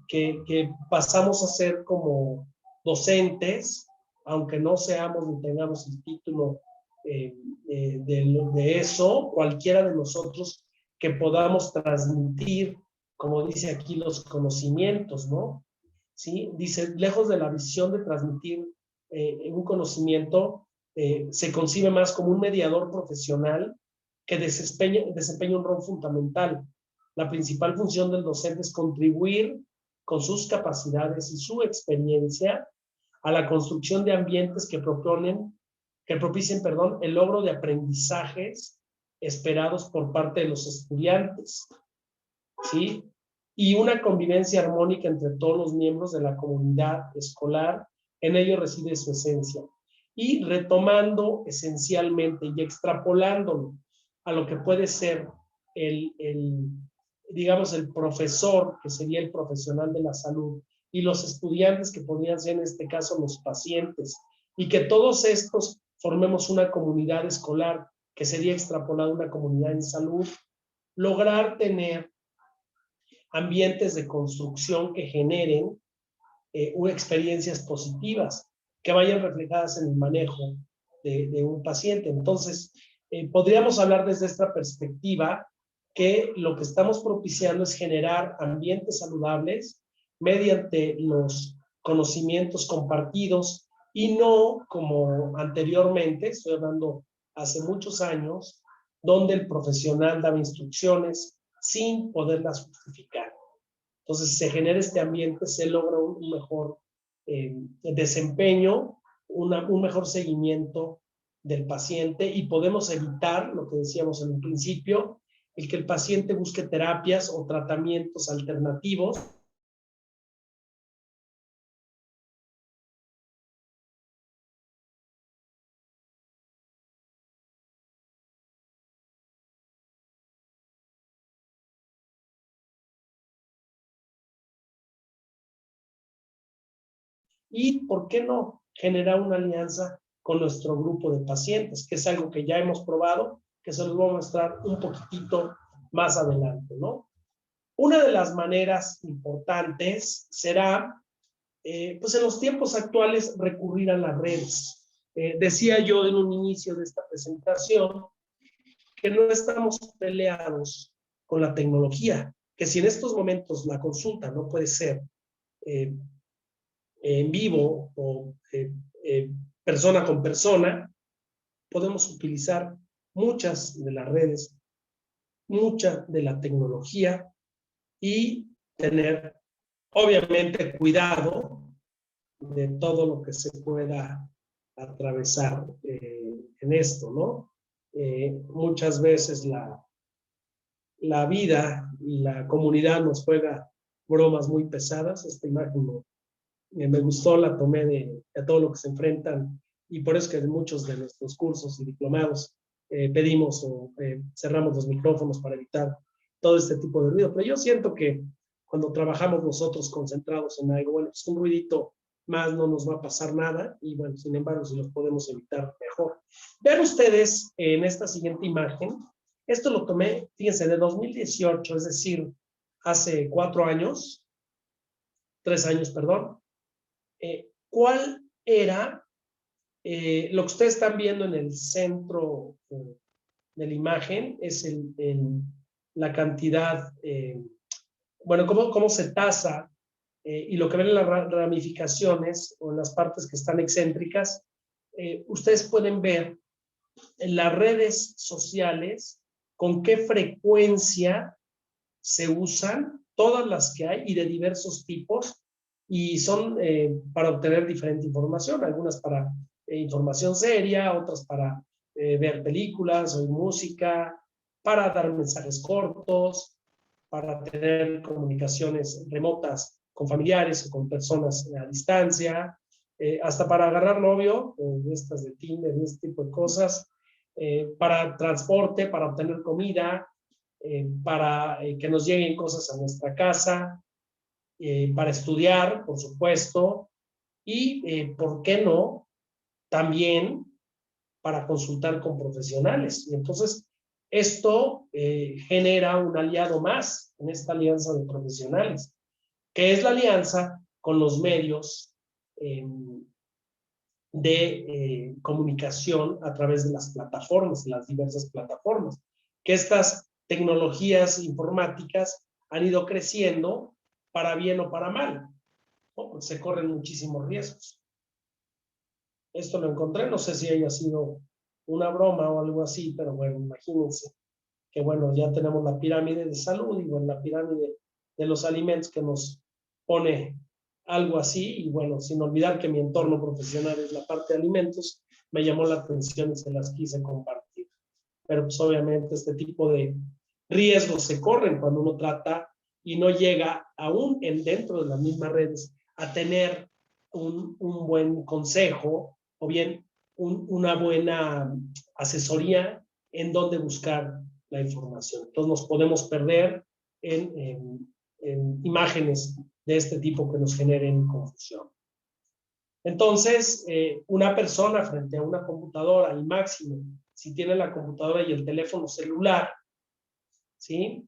que pasamos a ser como docentes, aunque no seamos ni tengamos el título de eso, cualquiera de nosotros que podamos transmitir, como dice aquí, los conocimientos, ¿no? ¿Sí? Dice, lejos de la visión de transmitir un conocimiento, se concibe más como un mediador profesional que desempeña un rol fundamental. La principal función del docente es contribuir con sus capacidades y su experiencia a la construcción de ambientes que propicien, el logro de aprendizajes esperados por parte de los estudiantes, ¿sí? Y una convivencia armónica entre todos los miembros de la comunidad escolar. En ello reside su esencia. Y retomando esencialmente y extrapolándolo a lo que puede ser digamos, el profesor, que sería el profesional de la salud, y los estudiantes, que podrían ser en este caso los pacientes, y que todos estos formemos una comunidad escolar, que sería extrapolada una comunidad en salud, lograr tener ambientes de construcción que generen experiencias positivas. que vayan reflejadas en el manejo de un paciente. Entonces, podríamos hablar desde esta perspectiva que lo que estamos propiciando es generar ambientes saludables mediante los conocimientos compartidos y no como anteriormente, estoy hablando hace muchos años, donde el profesional daba instrucciones sin poderlas justificar. Entonces se genera este ambiente, se logra un mejor desempeño, un mejor seguimiento del paciente y podemos evitar, lo que decíamos en un principio, el que el paciente busque terapias o tratamientos alternativos y, ¿por qué no?, generar una alianza con nuestro grupo de pacientes, que es algo que ya hemos probado, que se los voy a mostrar un poquitito más adelante, ¿no? Una de las maneras importantes será, pues en los tiempos actuales, recurrir a las redes. Decía yo en un inicio de esta presentación que no estamos peleados con la tecnología, que si en estos momentos la consulta no puede ser en vivo o persona con persona, podemos utilizar muchas de las redes, mucha de la tecnología y tener, obviamente, cuidado de todo lo que se pueda atravesar en esto, ¿no? Muchas veces la vida y la comunidad nos juega bromas muy pesadas. Esta imagen me gustó, la tomé de todo lo que se enfrentan y por eso es que en muchos de nuestros cursos y diplomados pedimos o cerramos los micrófonos para evitar todo este tipo de ruido. Pero yo siento que cuando trabajamos nosotros concentrados en algo, bueno, pues un ruidito más no nos va a pasar nada y bueno, sin embargo, si los podemos evitar, mejor. Vean ustedes en esta siguiente imagen, esto lo tomé, fíjense, de 2018, es decir, hace 4 años, 3 años, perdón. ¿Cuál era lo que ustedes están viendo en el centro de la imagen? Es la cantidad, bueno, cómo se tasa y lo que ven en las ramificaciones o en las partes que están excéntricas, ustedes pueden ver en las redes sociales con qué frecuencia se usan, todas las que hay y de diversos tipos, y son para obtener diferente información, algunas para información seria, otras para ver películas, oír música, para dar mensajes cortos, para tener comunicaciones remotas con familiares o con personas a distancia, hasta para agarrar novio, estas de Tinder, este tipo de cosas, para transporte, para obtener comida, para que nos lleguen cosas a nuestra casa, para estudiar, por supuesto, y, ¿por qué no?, también para consultar con profesionales. Y entonces, esto genera un aliado más en esta alianza de profesionales, que es la alianza con los medios de comunicación a través de las plataformas, las diversas plataformas, que estas tecnologías informáticas han ido creciendo para bien o para mal, ¿no? Pues se corren muchísimos riesgos. Esto lo encontré, no sé si haya sido una broma o algo así, pero bueno, imagínense que bueno, ya tenemos la pirámide de salud y bueno, la pirámide de los alimentos que nos pone algo así, y bueno, sin olvidar que mi entorno profesional es la parte de alimentos, me llamó la atención y se las quise compartir. Pero pues obviamente este tipo de riesgos se corren cuando uno trata y no llega aún dentro de las mismas redes a tener un buen consejo o bien una buena asesoría en dónde buscar la información. Entonces nos podemos perder en imágenes de este tipo que nos generen confusión. Entonces, una persona frente a una computadora, y máximo, si tiene la computadora y el teléfono celular, ¿sí?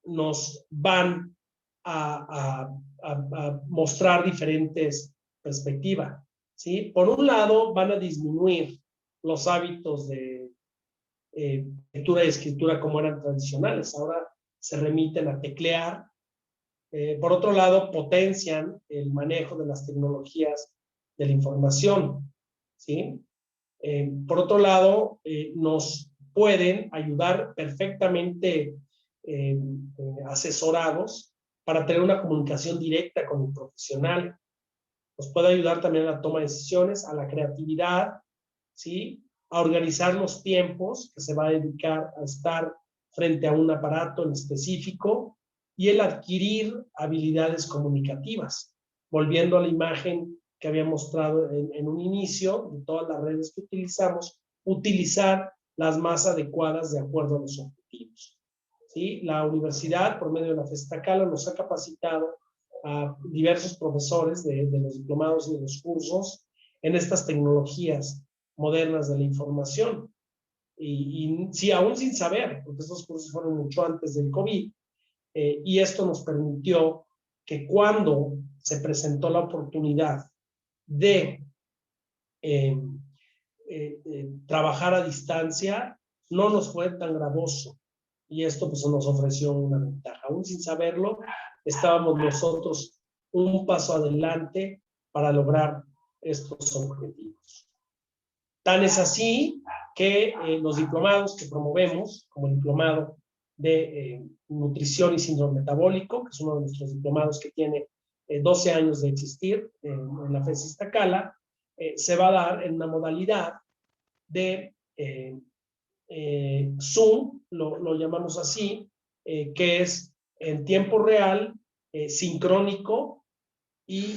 Nos van a mostrar diferentes perspectiva, ¿sí? Por un lado, van a disminuir los hábitos de lectura y escritura como eran tradicionales. Ahora se remiten a teclear. Por otro lado, potencian el manejo de las tecnologías de la información, ¿sí? Por otro lado, nos pueden ayudar perfectamente asesorados para tener una comunicación directa con el profesional. Nos puede ayudar también a la toma de decisiones, a la creatividad, ¿sí? A organizar los tiempos que se va a dedicar a estar frente a un aparato en específico y el adquirir habilidades comunicativas. Volviendo a la imagen que había mostrado en un inicio de todas las redes que utilizamos, utilizar las más adecuadas de acuerdo a los objetivos, ¿sí? La universidad, por medio de la FESISTACALA, nos ha capacitado a diversos profesores de los diplomados y de los cursos en estas tecnologías modernas de la información. Y sí, aún sin saber, porque estos cursos fueron mucho antes del COVID, y esto nos permitió que cuando se presentó la oportunidad de trabajar a distancia, no nos fue tan gravoso. Y esto pues nos ofreció una ventaja. Aún sin saberlo, estábamos nosotros un paso adelante para lograr estos objetivos. Tan es así que los diplomados que promovemos, como el diplomado de nutrición y síndrome metabólico, que es uno de nuestros diplomados que tiene 12 años de existir en la FESISTACALA, se va a dar en una modalidad de Zoom, lo llamamos así, que es en tiempo real, sincrónico y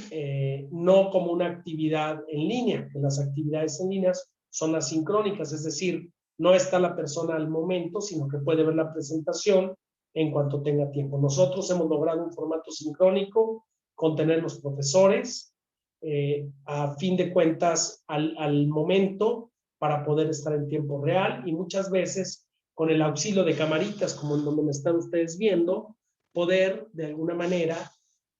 no como una actividad en línea. Las actividades en línea son asincrónicas, es decir, no está la persona al momento, sino que puede ver la presentación en cuanto tenga tiempo. Nosotros hemos logrado un formato sincrónico con tener los profesores, a fin de cuentas, al momento, para poder estar en tiempo real y muchas veces con el auxilio de camaritas, como en donde me están ustedes viendo, poder de alguna manera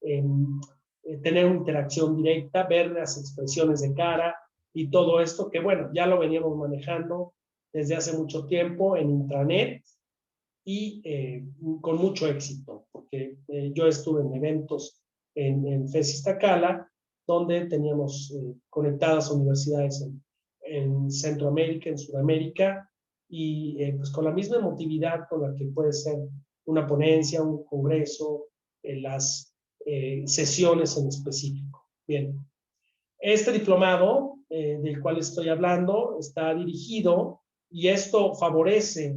tener una interacción directa, ver las expresiones de cara y todo esto que, bueno, ya lo veníamos manejando desde hace mucho tiempo en intranet y con mucho éxito, porque yo estuve en eventos en FESISTACALA, donde teníamos conectadas universidades en Centroamérica, en Sudamérica, y pues con la misma emotividad con la que puede ser una ponencia, un congreso, las sesiones en específico. Bien, este diplomado del cual estoy hablando está dirigido, y esto favorece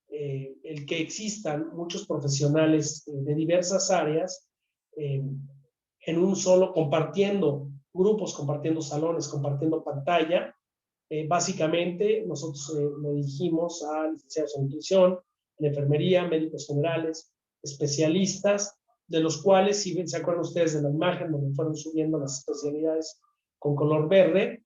el que existan muchos profesionales de diversas áreas en un solo, compartiendo grupos, compartiendo salones, compartiendo pantalla. Básicamente, nosotros lo dirigimos a licenciados en nutrición, en enfermería, médicos generales, especialistas, de los cuales, si se acuerdan ustedes de la imagen donde fueron subiendo las especialidades con color verde,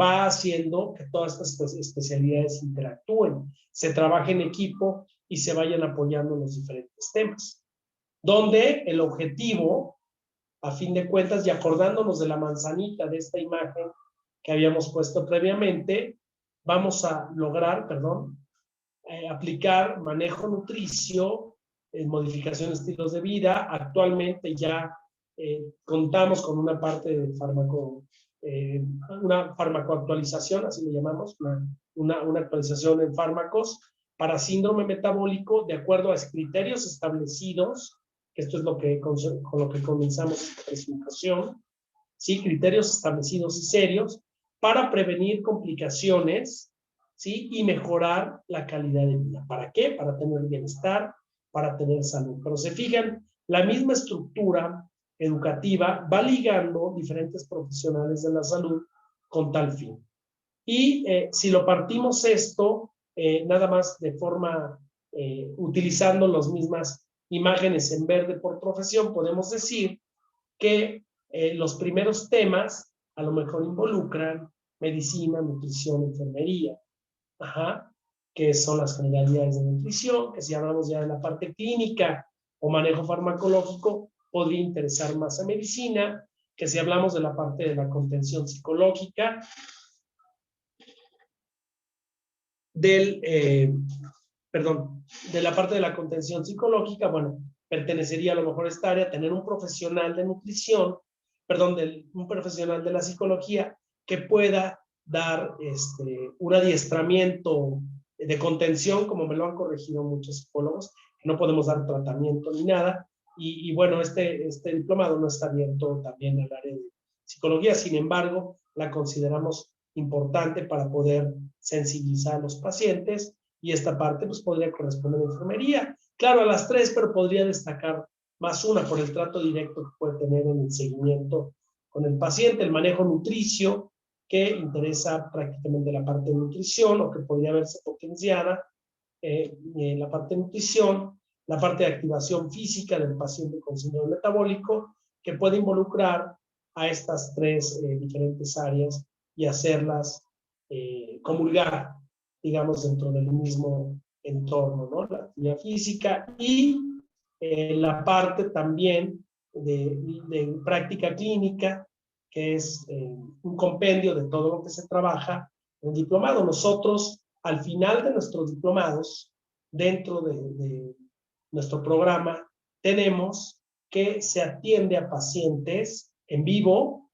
va haciendo que todas estas especialidades interactúen, se trabaje en equipo y se vayan apoyando en los diferentes temas. Donde el objetivo, a fin de cuentas, y acordándonos de la manzanita de esta imagen que habíamos puesto previamente, vamos a lograr, aplicar manejo nutricio, modificación de estilos de vida. Actualmente ya contamos con una parte de una farmacoactualización, así le llamamos, una actualización en fármacos para síndrome metabólico de acuerdo a criterios establecidos, que esto es con lo que comenzamos esta presentación, ¿sí? Criterios establecidos y serios para prevenir complicaciones, ¿sí? Y mejorar la calidad de vida. ¿Para qué? Para tener bienestar, para tener salud. Pero se fijan, la misma estructura educativa va ligando diferentes profesionales de la salud con tal fin. Y si lo partimos esto, nada más de forma, utilizando las mismas imágenes en verde por profesión, podemos decir que los primeros temas a lo mejor involucran medicina, nutrición, enfermería, que son las generalidades de nutrición, que si hablamos ya de la parte clínica o manejo farmacológico, podría interesar más a medicina, que si hablamos de la parte de la contención psicológica, de la parte de la contención psicológica, bueno, pertenecería a lo mejor a esta área tener un profesional de nutrición, un profesional de la psicología que pueda dar un adiestramiento de contención, como me lo han corregido muchos psicólogos, que no podemos dar tratamiento ni nada, y bueno, este diplomado no está abierto también al área de psicología, sin embargo, la consideramos importante para poder sensibilizar a los pacientes, y esta parte pues podría corresponder a enfermería. Claro, a las tres, pero podría destacar más una por el trato directo que puede tener en el seguimiento con el paciente, el manejo nutricio, que interesa prácticamente la parte de nutrición o que podría verse potenciada, la parte de nutrición, la parte de activación física del paciente con síndrome metabólico, que puede involucrar a estas tres diferentes áreas y hacerlas comulgar, digamos, dentro del mismo entorno, ¿no? La actividad física y la parte también de práctica clínica, que es un compendio de todo lo que se trabaja en el diplomado. Nosotros, al final de nuestros diplomados, dentro de nuestro programa, tenemos que se atiende a pacientes en vivo.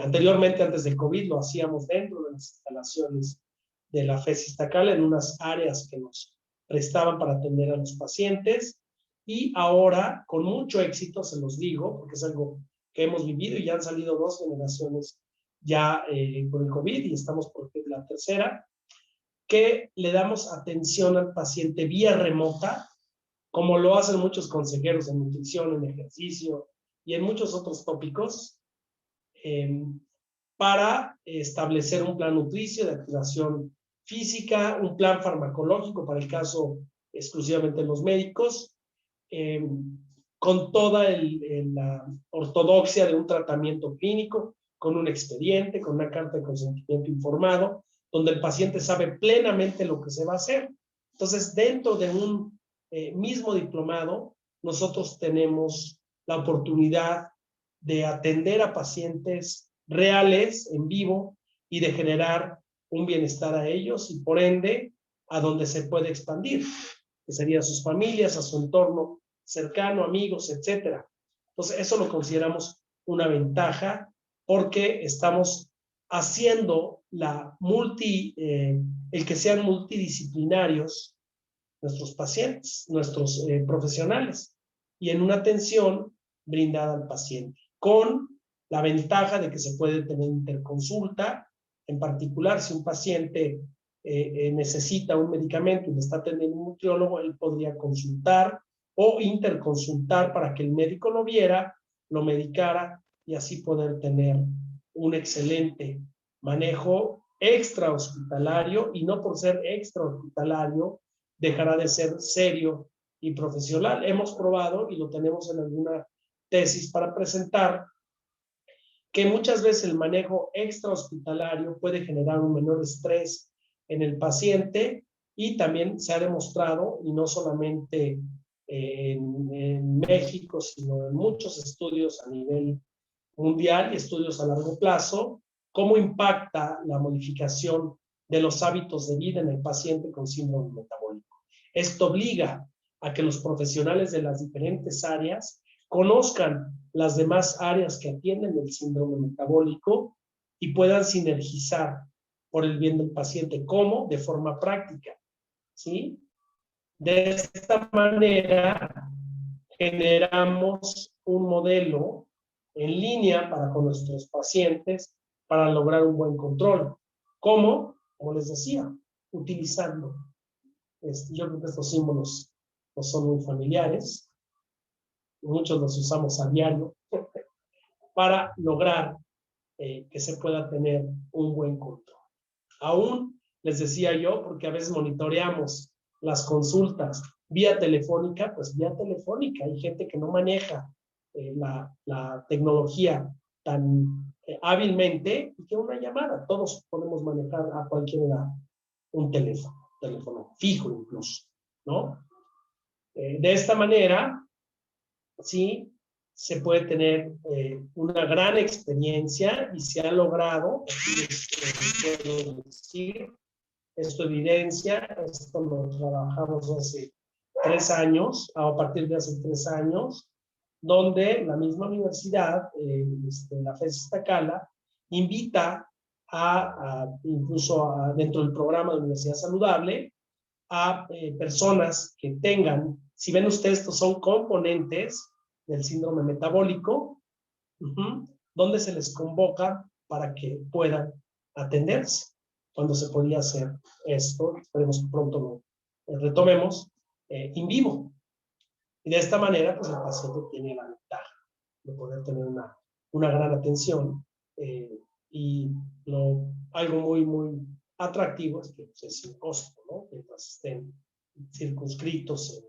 Anteriormente, antes del COVID, lo hacíamos dentro de las instalaciones de la FES Iztaccala, en unas áreas que nos prestaban para atender a los pacientes, y ahora, con mucho éxito, se los digo, porque es algo que hemos vivido y ya han salido 2 generaciones ya por el COVID y estamos por la tercera, que le damos atención al paciente vía remota, como lo hacen muchos consejeros en nutrición, en ejercicio y en muchos otros tópicos, para establecer un plan nutricio de activación física, un plan farmacológico para el caso exclusivamente de los médicos, con toda la ortodoxia de un tratamiento clínico, con un expediente, con una carta de consentimiento informado, donde el paciente sabe plenamente lo que se va a hacer. Entonces, dentro de un mismo diplomado, nosotros tenemos la oportunidad de atender a pacientes reales, en vivo, y de generar un bienestar a ellos y por ende a donde se puede expandir, que sería a sus familias, a su entorno cercano, amigos, etcétera. Entonces, eso lo consideramos una ventaja porque estamos haciendo el que sean multidisciplinarios nuestros pacientes, nuestros profesionales, y en una atención brindada al paciente, con la ventaja de que se puede tener interconsulta. En particular, si un paciente necesita un medicamento y le está atendiendo un nutriólogo, él podría consultar o interconsultar para que el médico lo viera, lo medicara y así poder tener un excelente manejo extrahospitalario, y no por ser extrahospitalario dejará de ser serio y profesional. Hemos probado, y lo tenemos en alguna tesis para presentar, que muchas veces el manejo extrahospitalario puede generar un menor estrés en el paciente, y también se ha demostrado, y no solamente en México, sino en muchos estudios a nivel mundial y estudios a largo plazo, cómo impacta la modificación de los hábitos de vida en el paciente con síndrome metabólico. Esto obliga a que los profesionales de las diferentes áreas conozcan las demás áreas que atienden el síndrome metabólico y puedan sinergizar por el bien del paciente. ¿Cómo? De forma práctica, ¿sí? De esta manera generamos un modelo en línea para con nuestros pacientes para lograr un buen control. ¿Cómo? Como les decía, utilizando. Yo creo que estos símbolos no son muy familiares. Muchos los usamos a diario para lograr que se pueda tener un buen control. Aún les decía yo, porque a veces monitoreamos las consultas vía telefónica, pues vía telefónica. Hay gente que no maneja la tecnología tan hábilmente, y que una llamada, todos podemos manejar a cualquier edad un teléfono fijo incluso, ¿no? De esta manera, sí, se puede tener una gran experiencia y se ha logrado, puedo decir, esto evidencia, esto lo trabajamos hace 3 años, a partir de hace 3 años, donde la misma universidad, la FES Iztacala, invita incluso dentro del programa de Universidad Saludable, a personas que tengan, si ven ustedes, estos son componentes del síndrome metabólico, donde se les convoca para que puedan atenderse. Cuando se podía hacer esto, esperemos que pronto lo retomemos, in vivo. Y de esta manera, pues el paciente tiene la ventaja de poder tener una gran atención. Y algo muy, muy atractivo es que pues, es sin costo, ¿no? Mientras estén circunscritos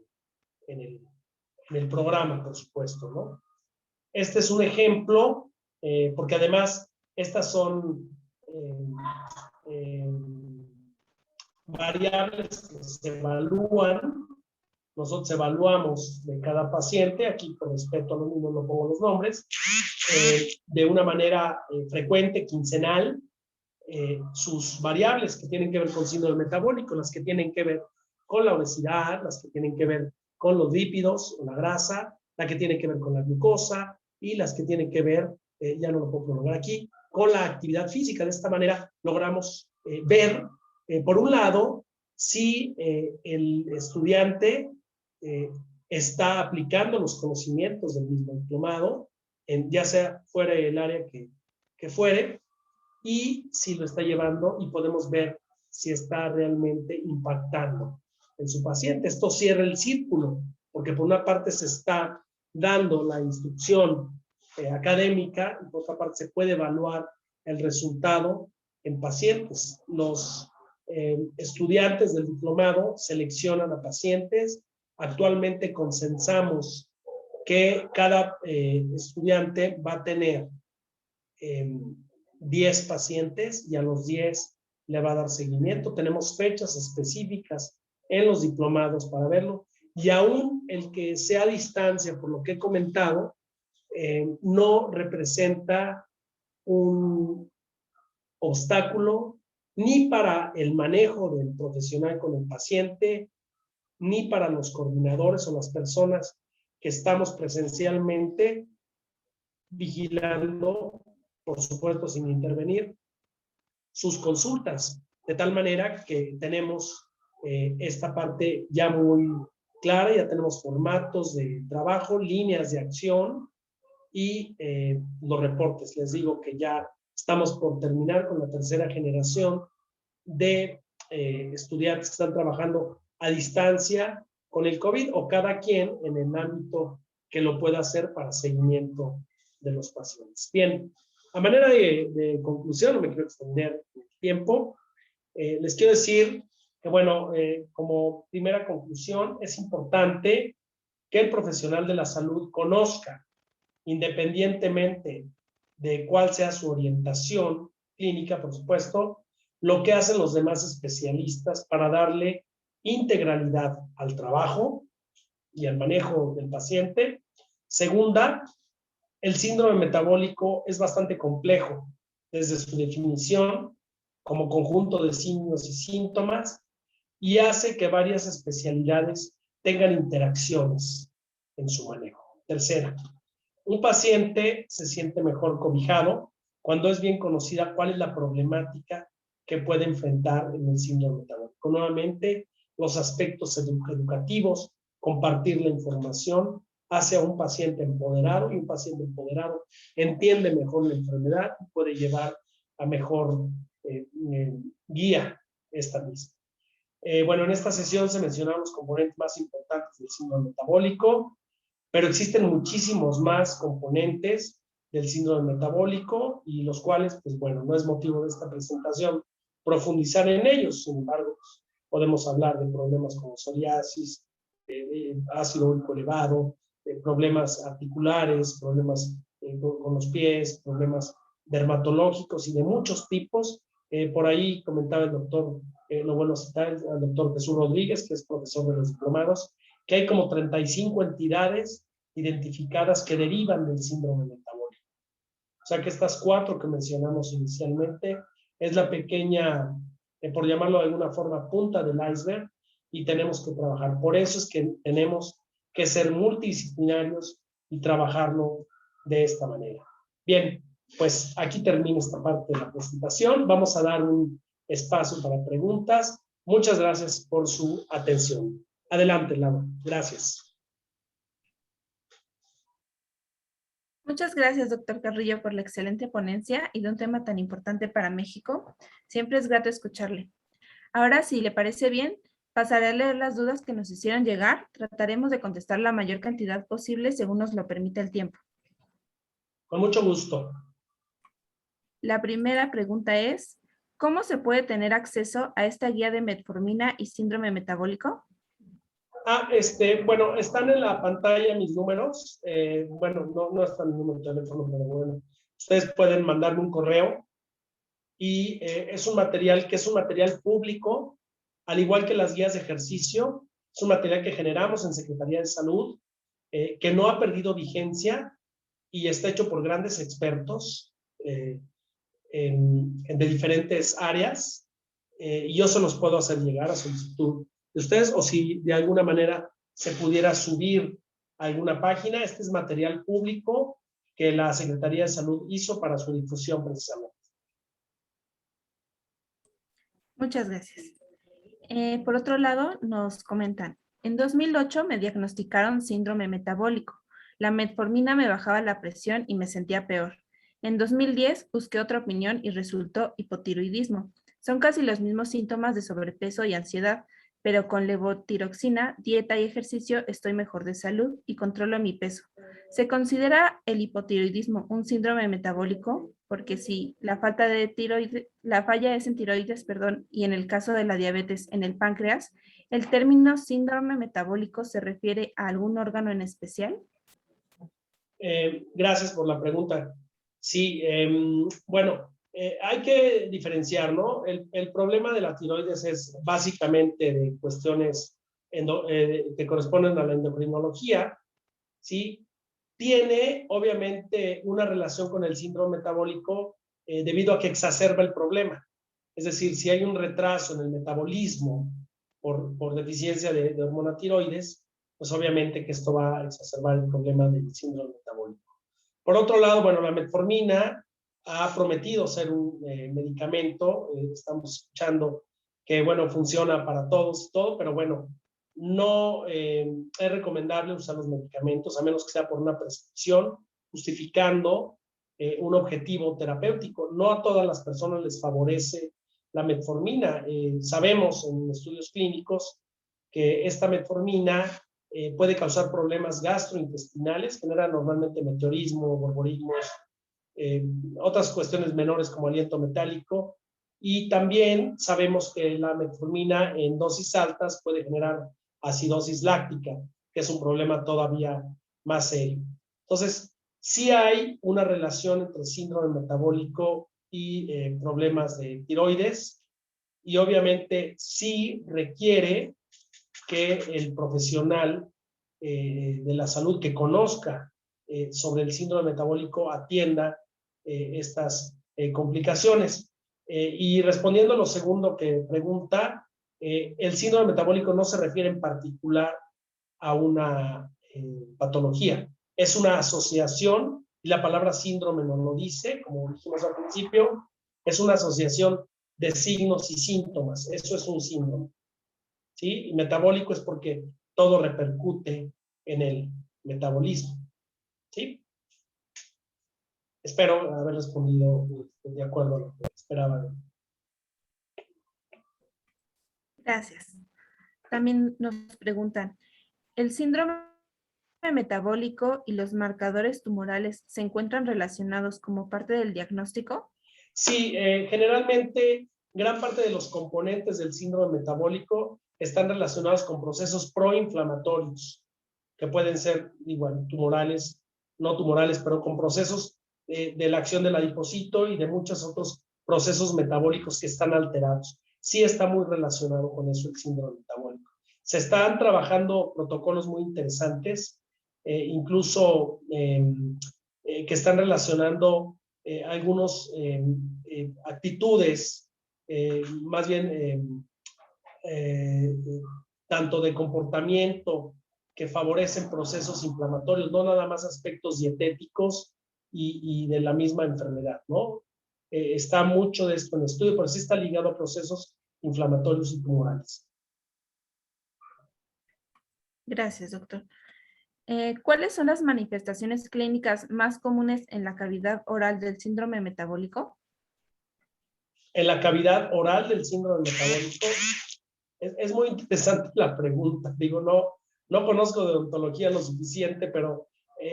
en el programa, por supuesto, ¿no? Este es un ejemplo, porque además estas son variables que se evalúan. Nosotros evaluamos de cada paciente, aquí por respeto a los mismos no pongo los nombres, de una manera frecuente, quincenal, sus variables que tienen que ver con síndrome metabólico, las que tienen que ver con la obesidad, las que tienen que ver con los lípidos, la grasa, la que tiene que ver con la glucosa y las que tienen que ver, ya no lo puedo prolongar aquí, con la actividad física. De esta manera logramos ver, por un lado, si el estudiante está aplicando los conocimientos del mismo diplomado, ya sea fuera del área que fuere, y si lo está llevando y podemos ver si está realmente impactando en su paciente. Esto cierra el círculo, porque por una parte se está dando la instrucción académica y por otra parte se puede evaluar el resultado en pacientes. Los estudiantes del diplomado seleccionan a pacientes. Actualmente consensamos que cada estudiante va a tener 10 pacientes y a los 10 le va a dar seguimiento. Tenemos fechas específicas en los diplomados para verlo y aún el que sea a distancia, por lo que he comentado, no representa un obstáculo ni para el manejo del profesional con el paciente, ni para los coordinadores o las personas que estamos presencialmente vigilando, por supuesto sin intervenir, sus consultas, de tal manera que tenemos esta parte ya muy clara, ya tenemos formatos de trabajo, líneas de acción y los reportes. Les digo que ya estamos por terminar con la tercera generación de estudiantes que están trabajando a distancia con el COVID o cada quien en el ámbito que lo pueda hacer para seguimiento de los pacientes. Bien, a manera de conclusión, no me quiero extender el tiempo, les quiero decir que, bueno, como primera conclusión, es importante que el profesional de la salud conozca, independientemente de cuál sea su orientación clínica, por supuesto, lo que hacen los demás especialistas para darle integralidad al trabajo y al manejo del paciente. Segunda, el síndrome metabólico es bastante complejo desde su definición como conjunto de signos y síntomas y hace que varias especialidades tengan interacciones en su manejo. Tercera, un paciente se siente mejor cobijado cuando es bien conocida cuál es la problemática que puede enfrentar en el síndrome metabólico. Nuevamente, los aspectos educativos, compartir la información, hace a un paciente empoderado y un paciente empoderado entiende mejor la enfermedad y puede llevar a mejor guía esta misma. Bueno, en esta sesión se mencionaron los componentes más importantes del síndrome metabólico, pero existen muchísimos más componentes del síndrome metabólico y los cuales, pues bueno, no es motivo de esta presentación profundizar en ellos. Sin embargo, podemos hablar de problemas como psoriasis, ácido úrico elevado, problemas articulares, problemas con los pies, problemas dermatológicos y de muchos tipos. Por ahí comentaba el doctor, lo bueno citar al doctor Jesús Rodríguez, que es profesor de los diplomados, que hay como 35 entidades identificadas que derivan del síndrome metabólico. O sea que estas 4 que mencionamos inicialmente es la pequeña, por llamarlo de alguna forma, punta del iceberg, y tenemos que trabajar. Por eso es que tenemos que ser multidisciplinarios y trabajarlo de esta manera. Bien, pues aquí termina esta parte de la presentación. Vamos a dar un espacio para preguntas. Muchas gracias por su atención. Adelante, Laura. Gracias. Muchas gracias, doctor Carrillo, por la excelente ponencia y de un tema tan importante para México. Siempre es grato escucharle. Ahora, si le parece bien, pasaré a leer las dudas que nos hicieron llegar. Trataremos de contestar la mayor cantidad posible según nos lo permite el tiempo. Con mucho gusto. La primera pregunta es, ¿cómo se puede tener acceso a esta guía de metformina y síndrome metabólico? Bueno, están en la pantalla mis números. Bueno, no está en el número de teléfono, pero bueno, ustedes pueden mandarme un correo y es un material que es un material público, al igual que las guías de ejercicio. Es un material que generamos en Secretaría de Salud, que no ha perdido vigencia y está hecho por grandes expertos de diferentes áreas. Y yo se los puedo hacer llegar a solicitud de ustedes, o si de alguna manera se pudiera subir a alguna página. Este es material público que la Secretaría de Salud hizo para su difusión precisamente. Muchas gracias. Por otro lado, nos comentan, en 2008 me diagnosticaron síndrome metabólico. La metformina me bajaba la presión y me sentía peor. En 2010 busqué otra opinión y resultó hipotiroidismo. Son casi los mismos síntomas de sobrepeso y ansiedad, pero con levotiroxina, dieta y ejercicio estoy mejor de salud y controlo mi peso. ¿Se considera el hipotiroidismo un síndrome metabólico? Porque si la falta de tiroides, la falla es en tiroides, perdón, y en el caso de la diabetes en el páncreas, ¿el término síndrome metabólico se refiere a algún órgano en especial? Gracias por la pregunta. Sí, bueno, hay que diferenciar, ¿no? El problema de la tiroides es básicamente de cuestiones que corresponden a la endocrinología, ¿sí? Tiene, obviamente, una relación con el síndrome metabólico debido a que exacerba el problema. Es decir, si hay un retraso en el metabolismo por deficiencia de hormona tiroides, pues obviamente que esto va a exacerbar el problema del síndrome metabólico. Por otro lado, bueno, la metformina ha prometido ser un medicamento. Estamos escuchando que, bueno, funciona para todos y todo, pero bueno, no es recomendable usar los medicamentos a menos que sea por una prescripción justificando un objetivo terapéutico. No a todas las personas les favorece la metformina. Sabemos en estudios clínicos que esta metformina puede causar problemas gastrointestinales, genera normalmente meteorismo, borborismos, otras cuestiones menores como aliento metálico, y también sabemos que la metformina en dosis altas puede generar acidosis láctica, que es un problema todavía más serio. Entonces, sí hay una relación entre síndrome metabólico y problemas de tiroides, y obviamente sí requiere que el profesional de la salud que conozca sobre el síndrome metabólico atienda estas complicaciones. Y respondiendo a lo segundo que pregunta, el síndrome metabólico no se refiere en particular a una patología. Es una asociación, y la palabra síndrome nos lo dice, como dijimos al principio, es una asociación de signos y síntomas. Eso es un síndrome. ¿Sí? Y metabólico es porque todo repercute en el metabolismo. ¿Sí? Espero haber respondido de acuerdo a lo que esperaba. Gracias. También nos preguntan, ¿el síndrome metabólico y los marcadores tumorales se encuentran relacionados como parte del diagnóstico? Sí, generalmente gran parte de los componentes del síndrome metabólico están relacionados con procesos proinflamatorios, que pueden ser igual tumorales, no tumorales, pero con procesos de la acción del adipocito y de muchos otros procesos metabólicos que están alterados. Sí está muy relacionado con eso el síndrome metabólico. Se están trabajando protocolos muy interesantes incluso que están relacionando algunas actitudes, más bien tanto de comportamiento que favorecen procesos inflamatorios, no nada más aspectos dietéticos y de la misma enfermedad, ¿no? Está mucho de esto en estudio, pero sí está ligado a procesos inflamatorios y tumorales. Gracias, doctor. ¿Cuáles son las manifestaciones clínicas más comunes en la cavidad oral del síndrome metabólico? En la cavidad oral del síndrome metabólico, es muy interesante la pregunta. Digo, no conozco de odontología lo suficiente, pero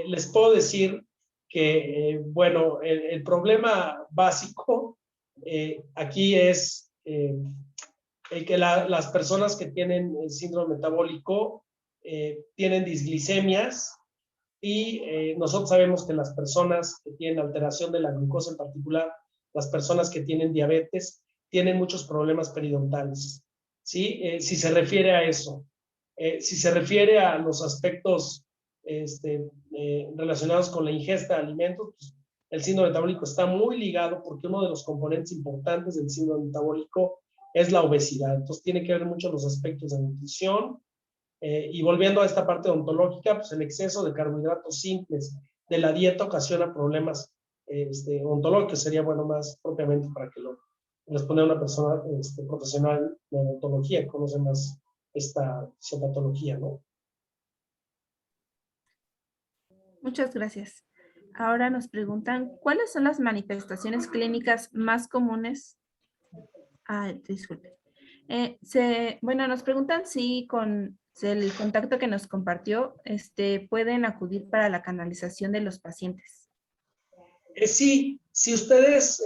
les puedo decir que, bueno, el problema básico aquí es que las personas que tienen el síndrome metabólico tienen disglicemias y nosotros sabemos que las personas que tienen alteración de la glucosa, en particular las personas que tienen diabetes, tienen muchos problemas periodontales, ¿sí? Si se refiere a eso. Si se refiere a los aspectos relacionados con la ingesta de alimentos, pues, el síndrome metabólico está muy ligado porque uno de los componentes importantes del síndrome metabólico es la obesidad. Entonces tiene que ver mucho los aspectos de nutrición. Y volviendo a esta parte odontológica, pues el exceso de carbohidratos simples de la dieta ocasiona problemas odontológicos. Sería bueno más propiamente para que lo responda una persona profesional de odontología, que conoce más esta patología, ¿no? Muchas gracias. Ahora nos preguntan, ¿cuáles son las manifestaciones clínicas más comunes? Disculpe. Bueno, nos preguntan si con el contacto que nos compartió, pueden acudir para la canalización de los pacientes. Sí, si ustedes,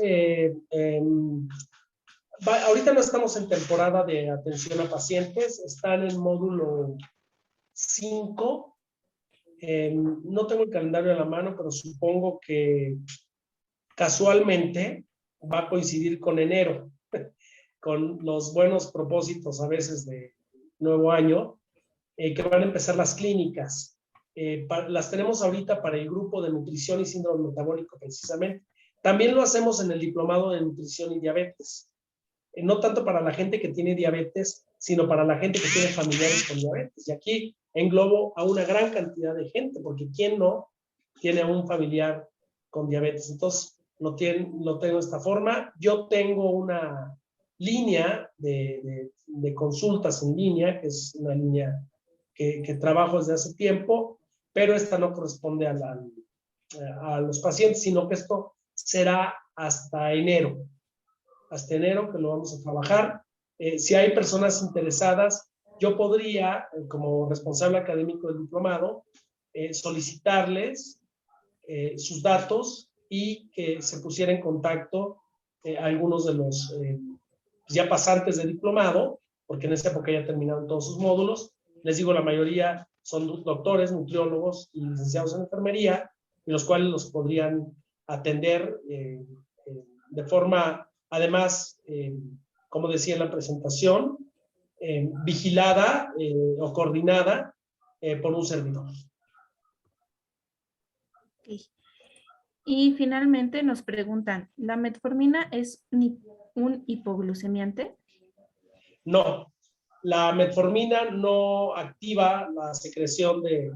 ahorita no estamos en temporada de atención a pacientes, están en módulo 5. No tengo el calendario a la mano, pero supongo que casualmente va a coincidir con enero, con los buenos propósitos a veces de nuevo año, que van a empezar las clínicas. Las tenemos ahorita para el grupo de nutrición y síndrome metabólico precisamente. También lo hacemos en el diplomado de nutrición y diabetes. No tanto para la gente que tiene diabetes, sino para la gente que tiene familiares con diabetes. Y aquí englobo a una gran cantidad de gente, porque ¿quién no tiene a un familiar con diabetes? Entonces, lo tengo de esta forma. Yo tengo una línea de consultas en línea, que es una línea que trabajo desde hace tiempo, pero esta no corresponde a los pacientes, sino que esto será hasta enero que lo vamos a trabajar. Si hay personas interesadas, yo podría, como responsable académico del diplomado, solicitarles sus datos y que se pusiera en contacto algunos de los ya pasantes de diplomado, porque en esta época ya terminaron todos sus módulos. Les digo, la mayoría son doctores, nutriólogos y licenciados en enfermería, y los cuales los podrían atender de forma, además, como decía en la presentación, vigilada o coordinada por un servidor. Okay. Y finalmente nos preguntan, ¿la metformina es un hipoglucemiante? No, la metformina no activa la secreción de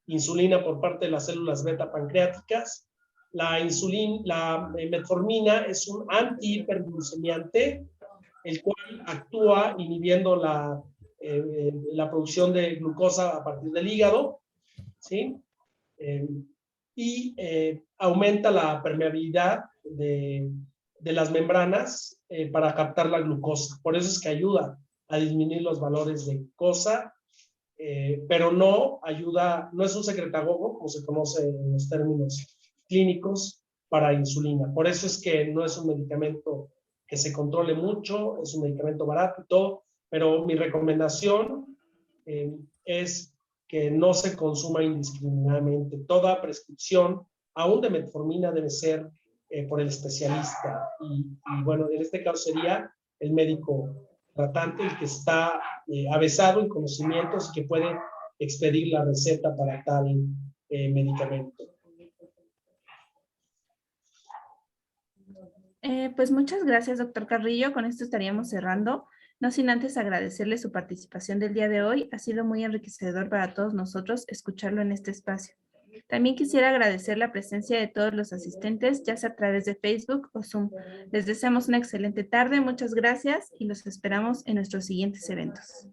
insulina por parte de las células beta pancreáticas. La metformina es un antihiperglucemiante, el cual actúa inhibiendo la producción de glucosa a partir del hígado, ¿sí? Y aumenta la permeabilidad de las membranas para captar la glucosa. Por eso es que ayuda a disminuir los valores de glucosa, pero no ayuda, no es un secretagogo, como se conoce en los términos clínicos, para insulina. Por eso es que no es un medicamento que se controle mucho, es un medicamento barato y todo, pero mi recomendación es que no se consuma indiscriminadamente. Toda prescripción, aún de metformina, debe ser por el especialista. Y bueno, en este caso sería el médico tratante, el que está avesado en conocimientos y que puede expedir la receta para tal medicamento. Pues muchas gracias, doctor Carrillo. Con esto estaríamos cerrando. No sin antes agradecerle su participación del día de hoy. Ha sido muy enriquecedor para todos nosotros escucharlo en este espacio. También quisiera agradecer la presencia de todos los asistentes, ya sea a través de Facebook o Zoom. Les deseamos una excelente tarde, muchas gracias y los esperamos en nuestros siguientes eventos.